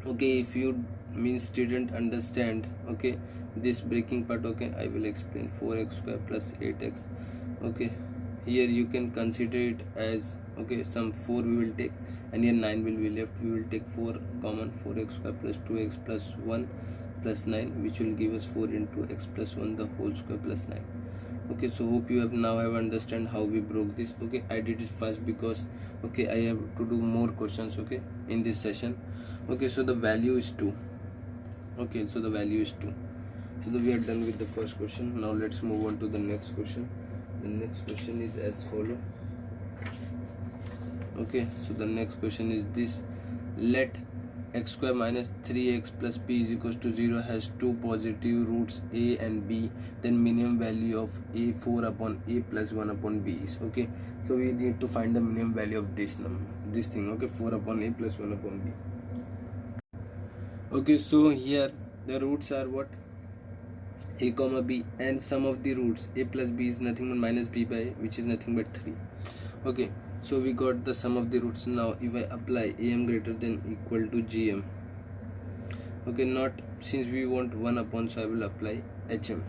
okay, if you means didn't understand, okay, this breaking part, okay, I will explain. 4x square plus 8x. Okay, here you can consider it as, okay, some 4 we will take, and here 9 will be left. We will take 4 common, 4x square plus 2x plus 1 plus 9, which will give us 4 into x plus 1 the whole square plus 9. Okay, so hope you have now understand how we broke this. Okay, I did it fast because, okay, I have to do more questions, okay, in this session. Okay, so the value is 2. Okay, so the value is 2. So we are done with the first question. Now let's move on to the next question. The next question is as follow. Okay, so the next question is this: let x square minus 3x plus b is equals to 0 has 2 positive roots a and b, then minimum value of a 4 upon a plus 1 upon b is. Okay, so we need to find the minimum value of this number, this thing. Okay, 4 upon a plus 1 upon b. Okay, so here the roots are what? A comma b, and sum of the roots a plus b is nothing but minus b by a, which is nothing but 3. Okay, So we got the sum of the roots. Now if I apply am greater than equal to gm, okay, not since we want 1 upon, so I will apply hm.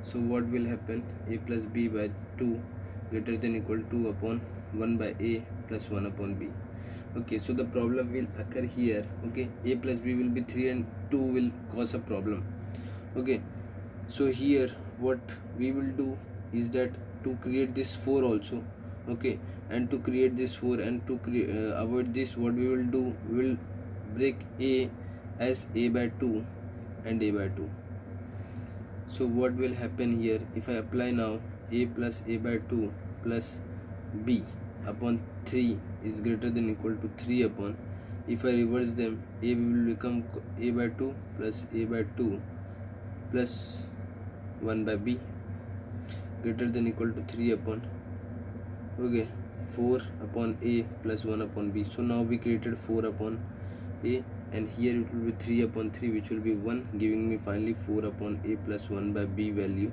So what will happen? A plus b by 2 greater than equal to upon 1 by a plus 1 upon b. Okay, so the problem will occur here. Okay, a plus b will be 3 and 2 will cause a problem. Okay, so here what we will do is that to create this 4 also, okay, and to create this 4 and to avoid this, what we will do, we will break a as a by 2 and a by 2. So what will happen here? If I apply now a plus a by 2 plus b upon 3 is greater than equal to 3 upon, if I reverse them, a will become a by 2 plus a by 2 plus 1 by b greater than equal to 3 upon, okay, 4 upon a plus 1 upon b. So now we created 4 upon a, and here it will be 3 upon 3, which will be 1, giving me finally 4 upon a plus 1 by b value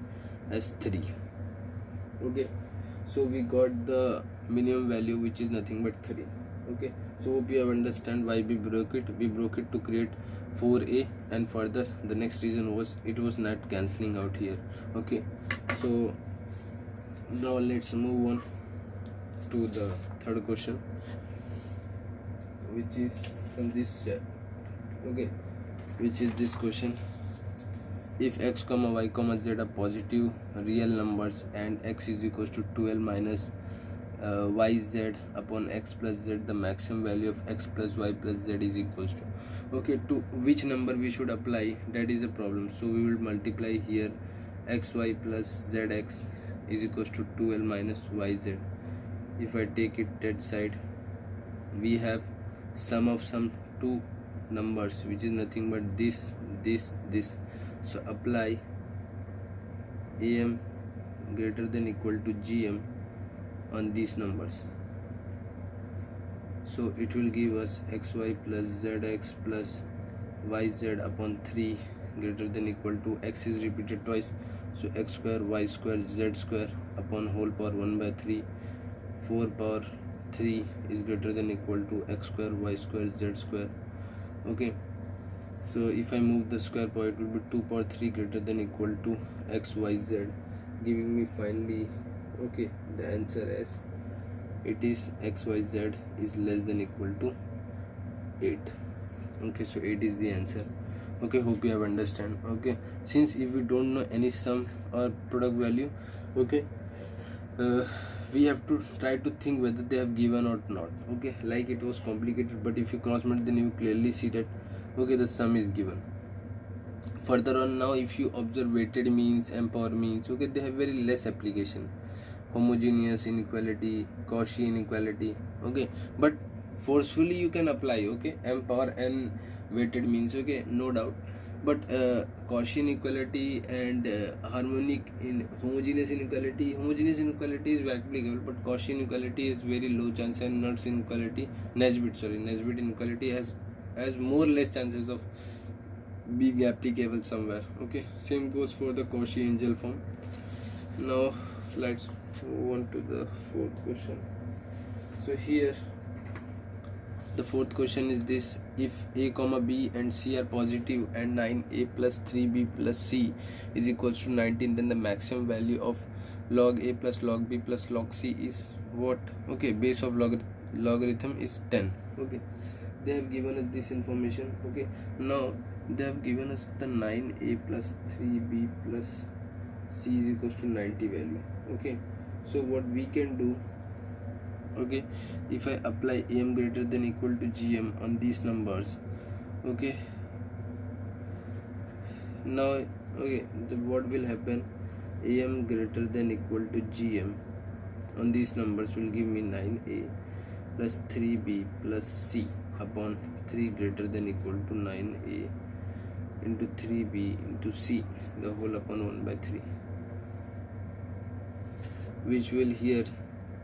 as 3. Okay, so we got the minimum value, which is nothing but 3. Okay, so hope you have understand why we broke it. We broke it to create 4a, and further the next reason was it was not cancelling out here. Okay, so now let's move on to the third question, which is from this okay, which is this question: if x comma y comma z are positive real numbers and x is equals to 12 minus yz upon x plus z, the maximum value of x plus y plus z is equals to, okay, to which number we should apply, that is a problem. So we will multiply here xy plus zx is equals to 12 minus yz. If I take it that side, we have sum of some two numbers, which is nothing but this. So apply am greater than equal to gm on these numbers. So it will give us xy plus zx plus yz upon 3 greater than equal to, x is repeated twice, so x square y square z square upon whole power 1 by 3. 4 power 3 is greater than equal to x square y square z square. Okay, so if I move the square power, it will be 2 power 3 greater than equal to x y z, giving me finally, okay, the answer as it is x y z is less than equal to 8. Okay, so 8 is the answer. Okay, hope you have understand. Okay, since if we don't know any sum or product value, okay, we have to try to think whether they have given or not. Okay, like it was complicated, but if you cross multiply, then you clearly see that, okay, the sum is given. Further on, now if you observe weighted means and power means, okay, they have very less application. Homogeneous inequality, Cauchy inequality, okay, but forcefully you can apply, okay, m power and weighted means, okay, no doubt. But Cauchy inequality and homogeneous inequality is very applicable, but Cauchy inequality is very low chance, and Nesbit inequality has more less chances of being applicable somewhere. Okay, same goes for the Cauchy Angel form. Now let's move on to the fourth question. So here the fourth question is this: if a comma b and c are positive and 9a plus 3b plus c is equals to 19, then the maximum value of log a plus log b plus log c is what? Okay, base of logarithm is 10. Okay, they have given us this information. Okay, now they have given us the 9a plus 3b plus c is equals to 90 value. Okay, so what we can do, okay, if I apply am greater than equal to gm on these numbers, okay, now, okay, what will happen? Am greater than equal to gm on these numbers will give me 9a plus 3b plus c upon 3 greater than equal to 9a into 3b into c, the whole upon 1 by 3, which will here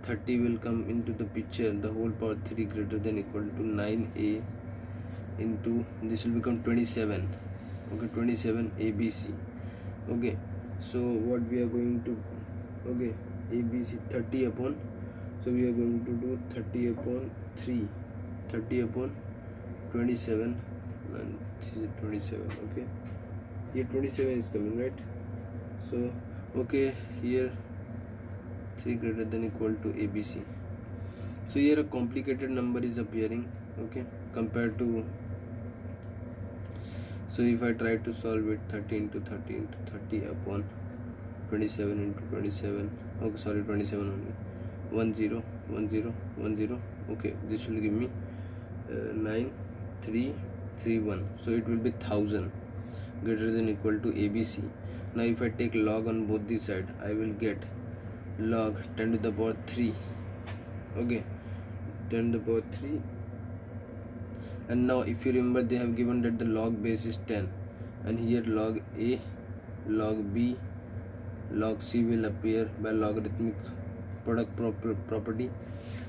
30 will come into the picture, the whole power 3 greater than equal to 9a into, this will become 27. Okay, 27 abc. Okay, so what we are going to, okay, abc 30 upon, So we are going to do 30 upon 3, 30 upon 27, and this is 27. Okay, here 27 is coming, right? So okay, here 3 greater than equal to ABC. So here a complicated number is appearing, okay, compared to. So if I try to solve it, 30 into 30 into 30 upon 27 into 27, okay, sorry, 27 only, 1 0 1 0 1 0. Okay, this will give me 9 3 3 1. So it will be 1000 greater than equal to ABC. Now if I take log on both the side, I will get log 10 to the power 3. Okay, 10 to the power 3. And now if you remember, they have given that the log base is 10, and here log A, log B, log C will appear by logarithmic product property,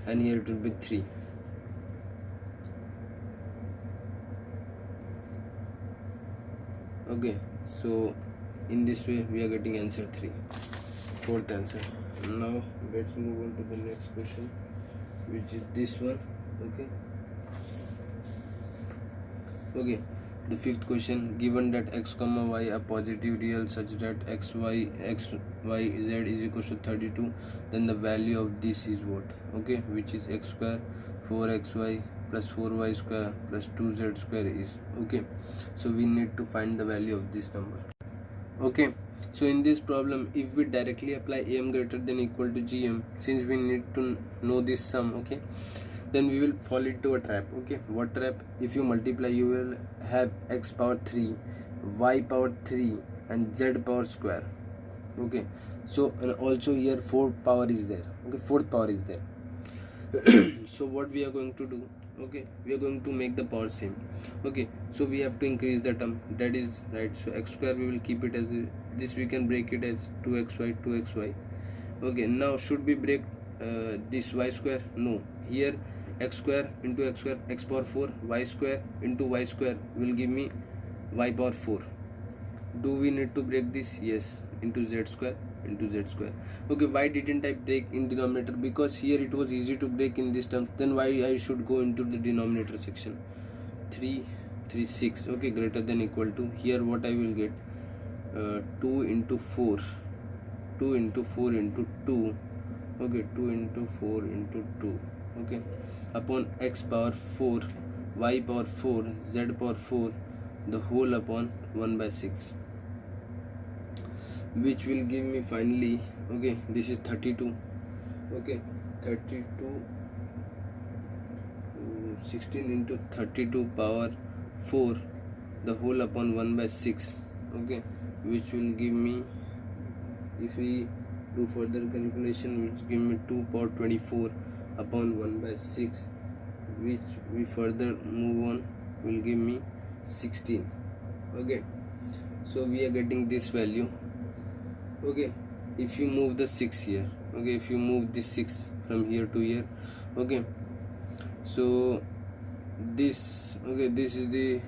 and here it will be 3. Okay, so in this way we are getting answer 3, fourth answer. Now let's move on to the next question, which is this one. Okay, the fifth question, given that x comma y are positive real such that x y z is equal to 32, then the value of this is what? Okay, which is x square 4xy plus 4y square plus 2z square is. Okay, so we need to find the value of this number. Okay, so in this problem, if we directly apply am greater than equal to gm, since we need to know this sum, okay, then we will fall into a trap. Okay, what trap? If you multiply, you will have x power 3, y power 3 and z power square. Okay, so and also here 4 power is there. Okay, fourth power is there. So what we are going to do? Okay, we are going to make the power same. Okay, so we have to increase the term, that is right. So x square we will keep it as this, we can break it as 2xy. Okay, now should we break this y square? No, here x square into x square, x power 4, y square into y square will give me y power 4. Do we need to break this? Yes, into z square into z square. Okay, why didn't I break in denominator? Because here it was easy to break in this term, then why I should go into the denominator section? 3 3 6. Okay, greater than equal to, here what I will get, 2 into 4 2 into 4 into 2. Okay, 2 into 4 into 2. Okay, upon x power 4, y power 4, z power 4, the whole upon 1 by 6, which will give me finally, okay, this is 32. Okay, 32 16 into 32 power 4, the whole upon 1 by 6. Okay, which will give me, if we do further calculation, which give me 2 power 24 upon 1 by 6, which we further move on will give me 16. Okay, so we are getting this value. Okay, if you move the 6 here, okay, if you move this 6 from here to here, okay, so this, okay, this is the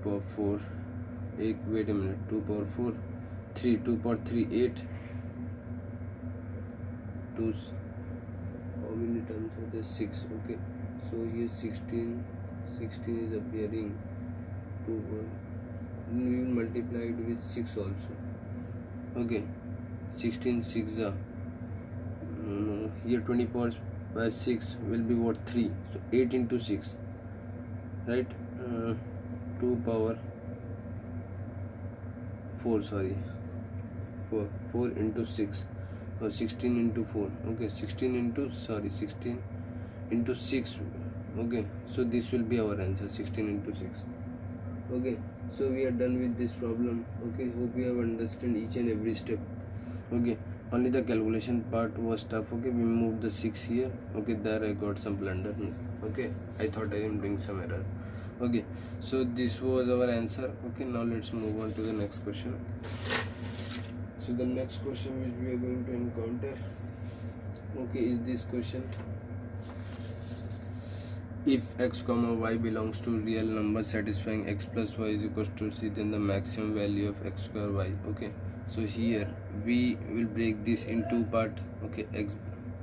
power 4, wait a minute, 2 power 4 3, 2 power 3 8, 2, how many times are there? 6. Okay, so here 16 is appearing 2 1, we will multiply it with 6 also. Okay, 16 6 no, here 20 powers by 6 will be what? 3. So 8 into 6, right? 2 power 4, sorry, 4 into 6, or 16 into 4. Okay, 16 into 6. Okay, so this will be our answer, 16 into 6. Okay, so we are done with this problem. Okay, hope you have understood each and every step. Okay, only the calculation part was tough. Okay, we moved the 6 here. Okay, there I got some blunder. Okay, I thought I am doing some error. Okay, so this was our answer. Okay, now let's move on to the next question. So the next question which we are going to encounter, okay, is this question: if x comma y belongs to real number satisfying x plus y is equals to c, then the maximum value of x square y. Okay, so here we will break this in two part. Okay,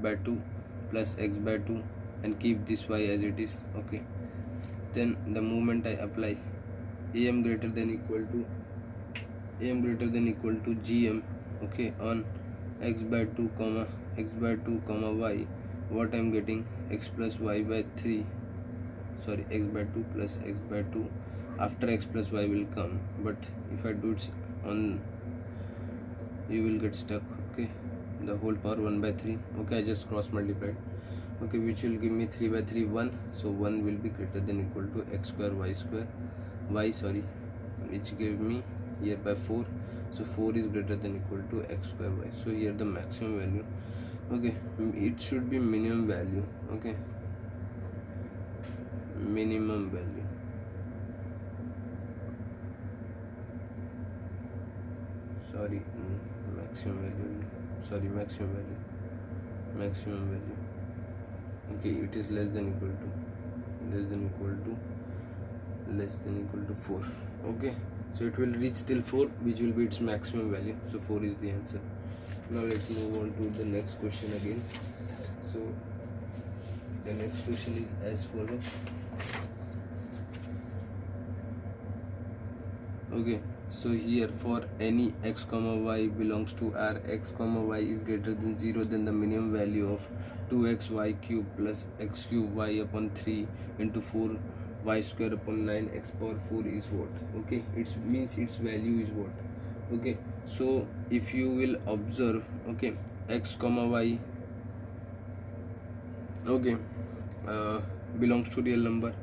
by 2 plus x by 2 and keep this y as it is. Okay, then the moment I apply am greater than equal to gm, okay, on x by 2 comma y, what I'm getting, x plus y by 3, sorry, x by 2 plus x by 2, after x plus y will come, but if I do it on, you will get stuck. Okay, the whole power 1 by 3. Okay, I just cross multiplied. Okay, which will give me 3 by 3 1, so 1 will be greater than equal to x square y square which gave me here by 4, so 4 is greater than equal to x square y. So here the maximum value, okay, it should be minimum value. Okay, minimum value, sorry, maximum value. Okay, it is less than equal to 4. Okay, so it will reach till 4, which will be its maximum value. So 4 is the answer. Now let's move on to the next question again. So the next question is as follows. Okay, so here for any x comma y belongs to R, x comma y is greater than 0, then the minimum value of 2xy cube plus x cube y upon 3 into 4 y square upon 9 x power 4 is what? Okay, it means its value is what? Okay, so if you will observe, okay, x comma y, okay, belongs to real number,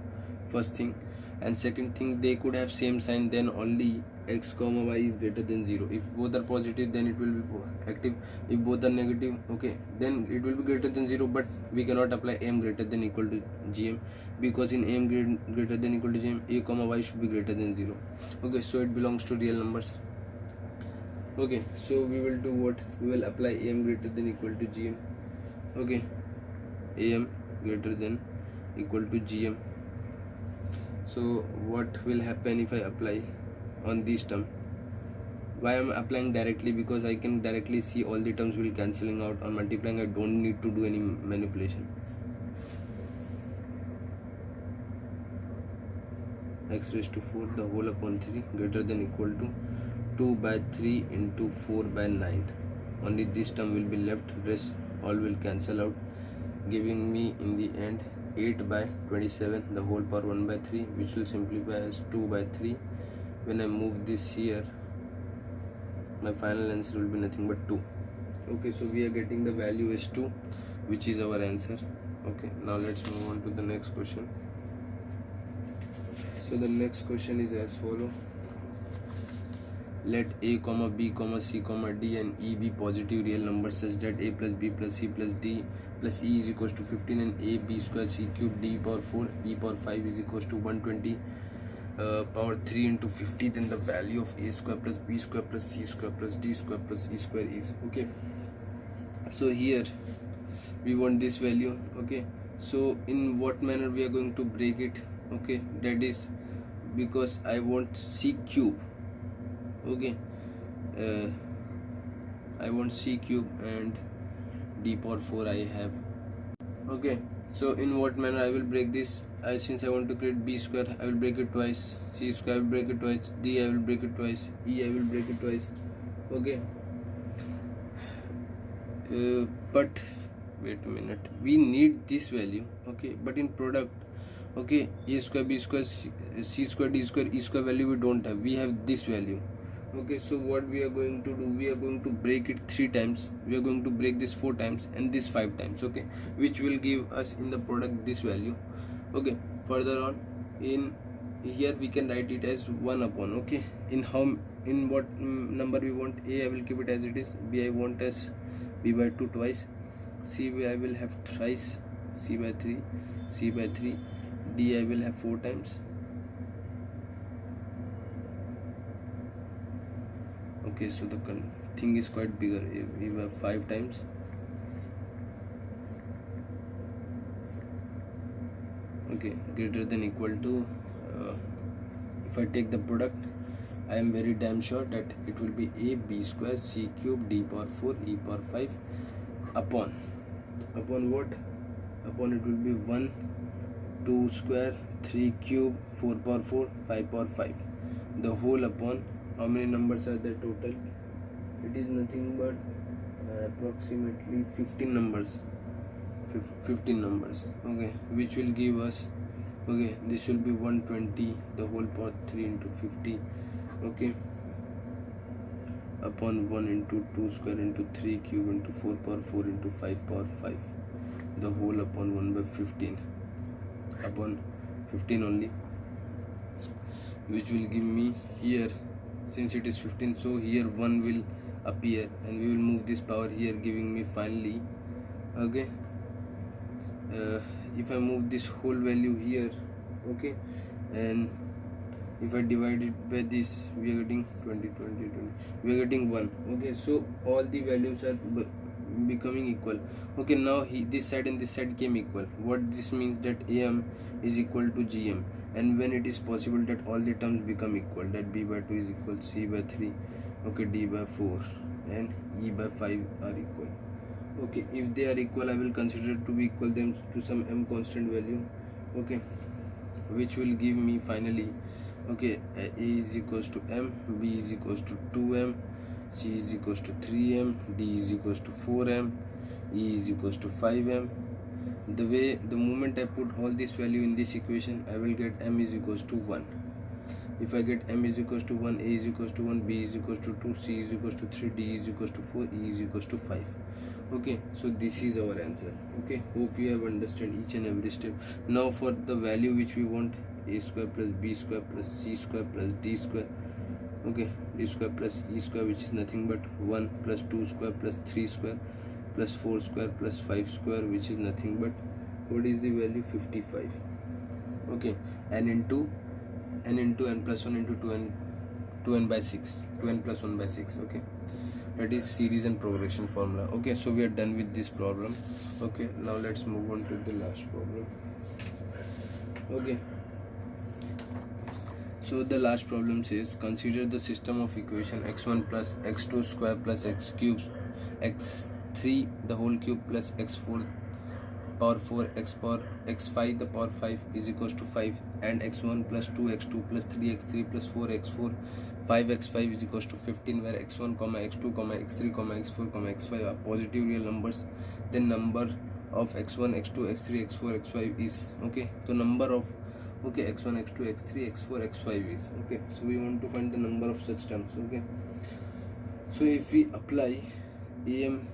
first thing, and second thing, they could have same sign, then only x comma y is greater than 0. If both are positive, then it will be active. If both are negative, okay, then it will be greater than 0, but we cannot apply m greater than equal to gm, because in m greater than equal to gm, a comma y should be greater than 0. Okay, so it belongs to real numbers. Okay, so we will do what? We will apply am greater than equal to gm. Okay, am greater than equal to gm. So what will happen if I apply on this term? Why I am applying directly? Because I can directly see all the terms will cancelling out. On multiplying, I don't need to do any manipulation. X raised to 4 the whole upon 3 greater than equal to 2 by 3 into 4 by 9. Only this term will be left, rest all will cancel out, giving me in the end 8 by 27 the whole power 1 by 3, which will simplify as 2 by 3. When I move this here, my final answer will be nothing but 2. Okay, so we are getting the value as 2, which is our answer. Okay, now let's move on to the next question. So the next question is as follow. Let a comma b comma c comma d and e be positive real numbers such that a plus b plus c plus d plus e is equals to 15 and a b square c cube d power 4 e power 5 is equals to 120 power 3 into 50. Then the value of a square plus b square plus c square plus d square plus e square is. Okay, so here we want this value. Okay, so in what manner we are going to break it? Okay, that is because I want c cube. Okay, I want c cube and d power 4 I have. Okay, so in what manner I will break this? Since I want to create b square, I will break it twice, c square I will break it twice, d I will break it twice, e I will break it twice. Okay, but wait a minute, we need this value. Okay, but in product, okay, a square, b square, c square, d square, e square value we don't have, we have this value. Okay, so what we are going to do, we are going to break it 3 times, we are going to break this 4 times and this 5 times. Okay, which will give us in the product this value. Okay, further on in here we can write it as 1 upon. Okay, in what number we want? A I will keep it as it is, b I want as b by 2 twice, c I will have thrice, c by 3, c by 3, d I will have 4 times. Okay, so the thing is quite bigger. We have 5 times. Okay, greater than equal to if I take the product, I am very damn sure that it will be a b square c cube d power 4 e power 5 upon upon what? Upon it will be 1 2 square 3 cube 4 power 4 5 power 5, the whole upon how many numbers are there total? It is nothing but approximately 15 numbers. 15 numbers, okay, which will give us, okay, this will be 120 the whole power 3 into 50, okay, upon 1 into 2 square into 3 cube into 4 power 4 into 5 power 5, the whole upon 1 by 15 upon 15 only, which will give me here, since it is 15, so here 1 will appear and we will move this power here, giving me finally, okay, if I move this whole value here, okay, and if I divide it by this, we are getting 20 we are getting 1, okay, so all the values are becoming equal, okay. Now this side and this side came equal. What this means, that AM is equal to GM, and when it is possible that all the terms become equal, that B by 2 is equal to C by 3, okay, D by 4 and E by 5 are equal, okay. If they are equal, I will consider to be equal them to some M constant value, okay, which will give me finally, okay, A is equals to M, B is equals to 2M, C is equals to 3M, D is equals to 4M, E is equals to 5M. The moment I put all this value in this equation, I will get M is equals to 1. If I get M is equals to 1, A is equals to 1, B is equals to 2, C is equals to 3, D is equals to 4, E is equals to 5. Okay, so this is our answer. Okay, hope you have understood each and every step. Now for the value which we want, A square plus B square plus C square plus D square, okay, D square plus E square, which is nothing but 1 plus 2 square plus 3 square plus 4 square plus 5 square, which is nothing but, what is the value? 55. Okay, n into n plus 1 into 2n by 6, 2n plus 1 by 6, okay, that is series and progression formula. Okay, so we are done with this problem. Okay, now let's move on to the last problem. Okay, so the last problem says, consider the system of equation x1 plus x2 square plus x cubes x3 the whole cube plus x4 power 4 x5 the power 5 is equals to 5, and x1 plus 2x2 plus 3x3 plus 4x4 5x5 is equals to 15, where x1, x2, x3, x4, x5 are positive real numbers. Then number of x1, x2, x3, x4, x5 is, okay, so number of, okay, x1, x2, x3, x4, x5 is, okay, so we want to find the number of such terms. Okay, so if we apply AM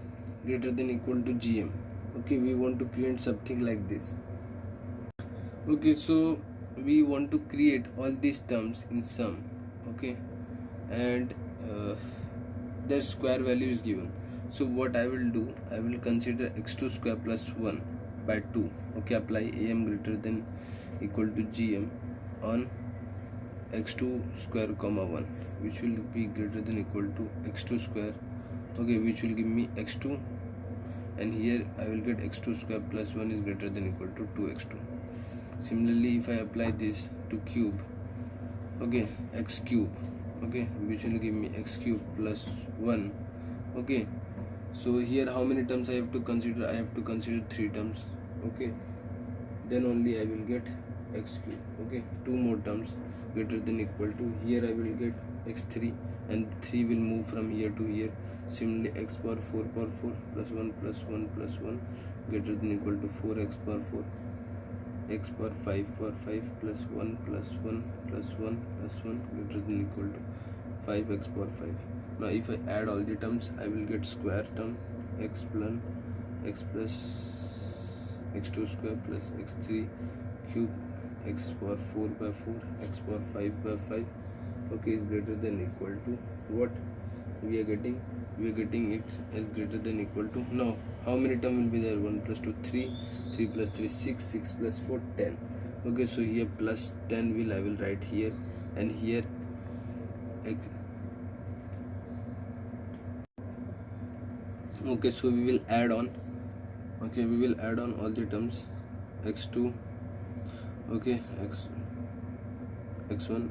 greater than equal to GM, okay, we want to create something like this. Okay, so we want to create all these terms in sum, okay, and the square value is given. So what I will do, I will consider x2 square plus 1 by 2, okay, apply AM greater than equal to GM on x2 square comma 1, which will be greater than equal to x2 square, okay, which will give me x2, and here I will get x2 square plus 1 is greater than equal to 2x2. Similarly, if I apply this to cube, okay, x cube, okay, which will give me x cube plus 1, okay, so here how many terms I have to consider? I have to consider 3 terms, okay, then only I will get x cube, okay, 2 more terms greater than equal to, here I will get x3, and 3 will move from here to here. Similarly, x power 4 plus 1 plus 1 plus 1 greater than equal to 4x power 4, x power 5 plus 1 plus 1 plus 1 plus 1 greater than equal to 5x power 5. Now if I add all the terms, I will get square term x plus x2 square plus x3 cube x power 4 by 4 x power 5 by 5, okay, is greater than equal to what we are getting? We are getting it as greater than equal to, now how many term will be there? 1 plus 2 3, 3 plus 3 6, 6 plus 4 10, okay, so here plus 10 I will write here, and here x, okay, so we will add on, okay, we will add on all the terms, x2, okay, x1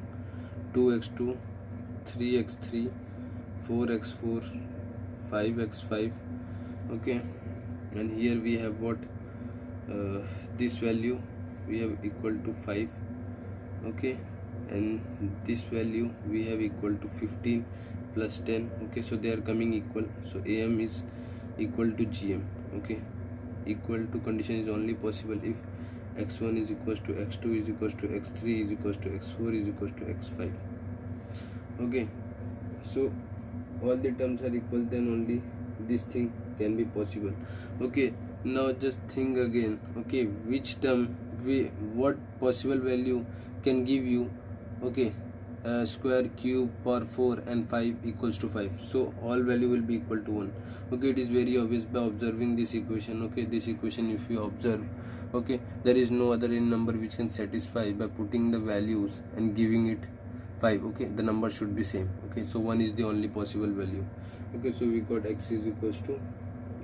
2x2 3x3 4x4 5x5, okay, and here we have what, this value we have equal to 5, okay, and this value we have equal to 15 plus 10, okay, so they are coming equal. So AM is equal to GM, okay. Equal to condition is only possible if x1 is equals to x2 is equals to x3 is equals to x4 is equals to x5, okay. So all the terms are equal, then only this thing can be possible, okay. Now just think again, okay, which term, what possible value can give you, okay, square, cube, power 4 and 5 equals to 5. So all value will be equal to 1, okay. It is very obvious by observing this equation, okay. This equation if you observe, okay, there is no other n number which can satisfy by putting the values and giving it 5, okay. The number should be same, okay. So 1 is the only possible value, okay. So we got x is equals to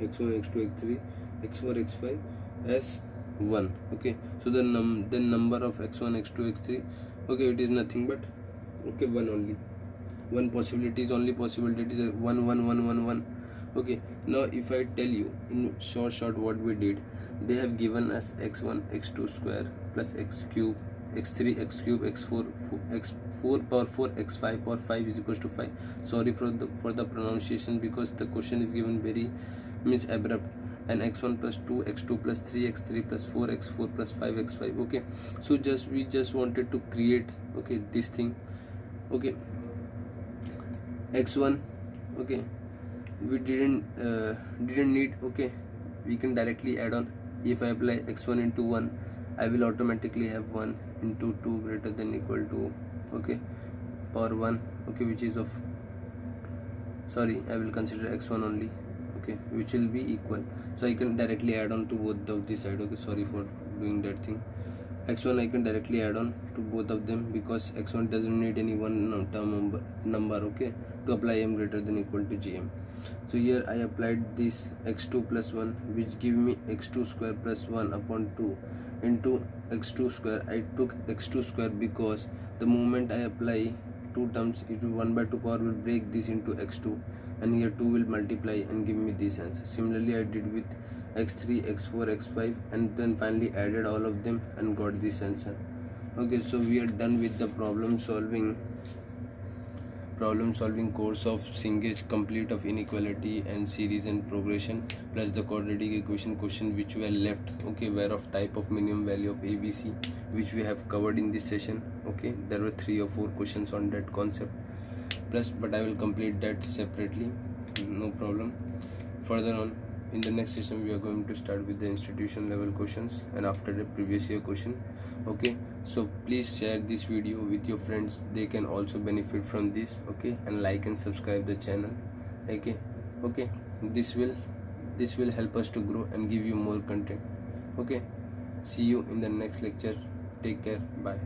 x1 x2 x3 x4 x5 as 1, okay. So the number of x1 x2 x3, okay, it is nothing but, okay, 1 only. One possibility is only possibility, it is 1 1 1 1 1, okay. Now if I tell you in short what we did, they have given us x1 x2 square plus x cube x3 x cube x4 x4 power 4 x5 power 5 is equals to 5. Sorry for the pronunciation, because the question is given very means abrupt. And x1 plus 2 x2 plus 3 x3 plus 4 x4 plus 5 x5, okay. So we just wanted to create, okay, this thing, okay. X1, okay, we didn't need, okay, we can directly add on. If I apply x1 into 1, I will automatically have 1 into 2 greater than equal to, okay, power 1, okay, which is of, sorry, I will consider x1 only, okay, which will be equal. So I can directly add on to both of this side, okay. Sorry for doing that thing. x1 I can directly add on to both of them, because x1 doesn't need any one term number, okay, to apply m greater than equal to gm. So here I applied this x2 plus 1, which give me x2 square plus 1 upon 2 into x2 square. I took x2 square because the moment I apply two terms, it will 1 by 2 power will break this into x2, and here 2 will multiply and give me this answer. Similarly I did with x3 x4 x5, and then finally added all of them and got this answer, okay. So we are done with the problem solving course of Cengage, complete of inequality and series and progression, plus the quadratic equation question which were left, okay, were of type of minimum value of ABC, which we have covered in this session, okay. There were 3 or 4 questions on that concept, plus, but I will complete that separately, no problem. Further on in the next session we are going to start with the institution level questions, and after the previous year question, okay. So please share this video with your friends, they can also benefit from this, okay, and like and subscribe the channel, okay. This will help us to grow and give you more content, okay. See you in the next lecture. Take care. Bye.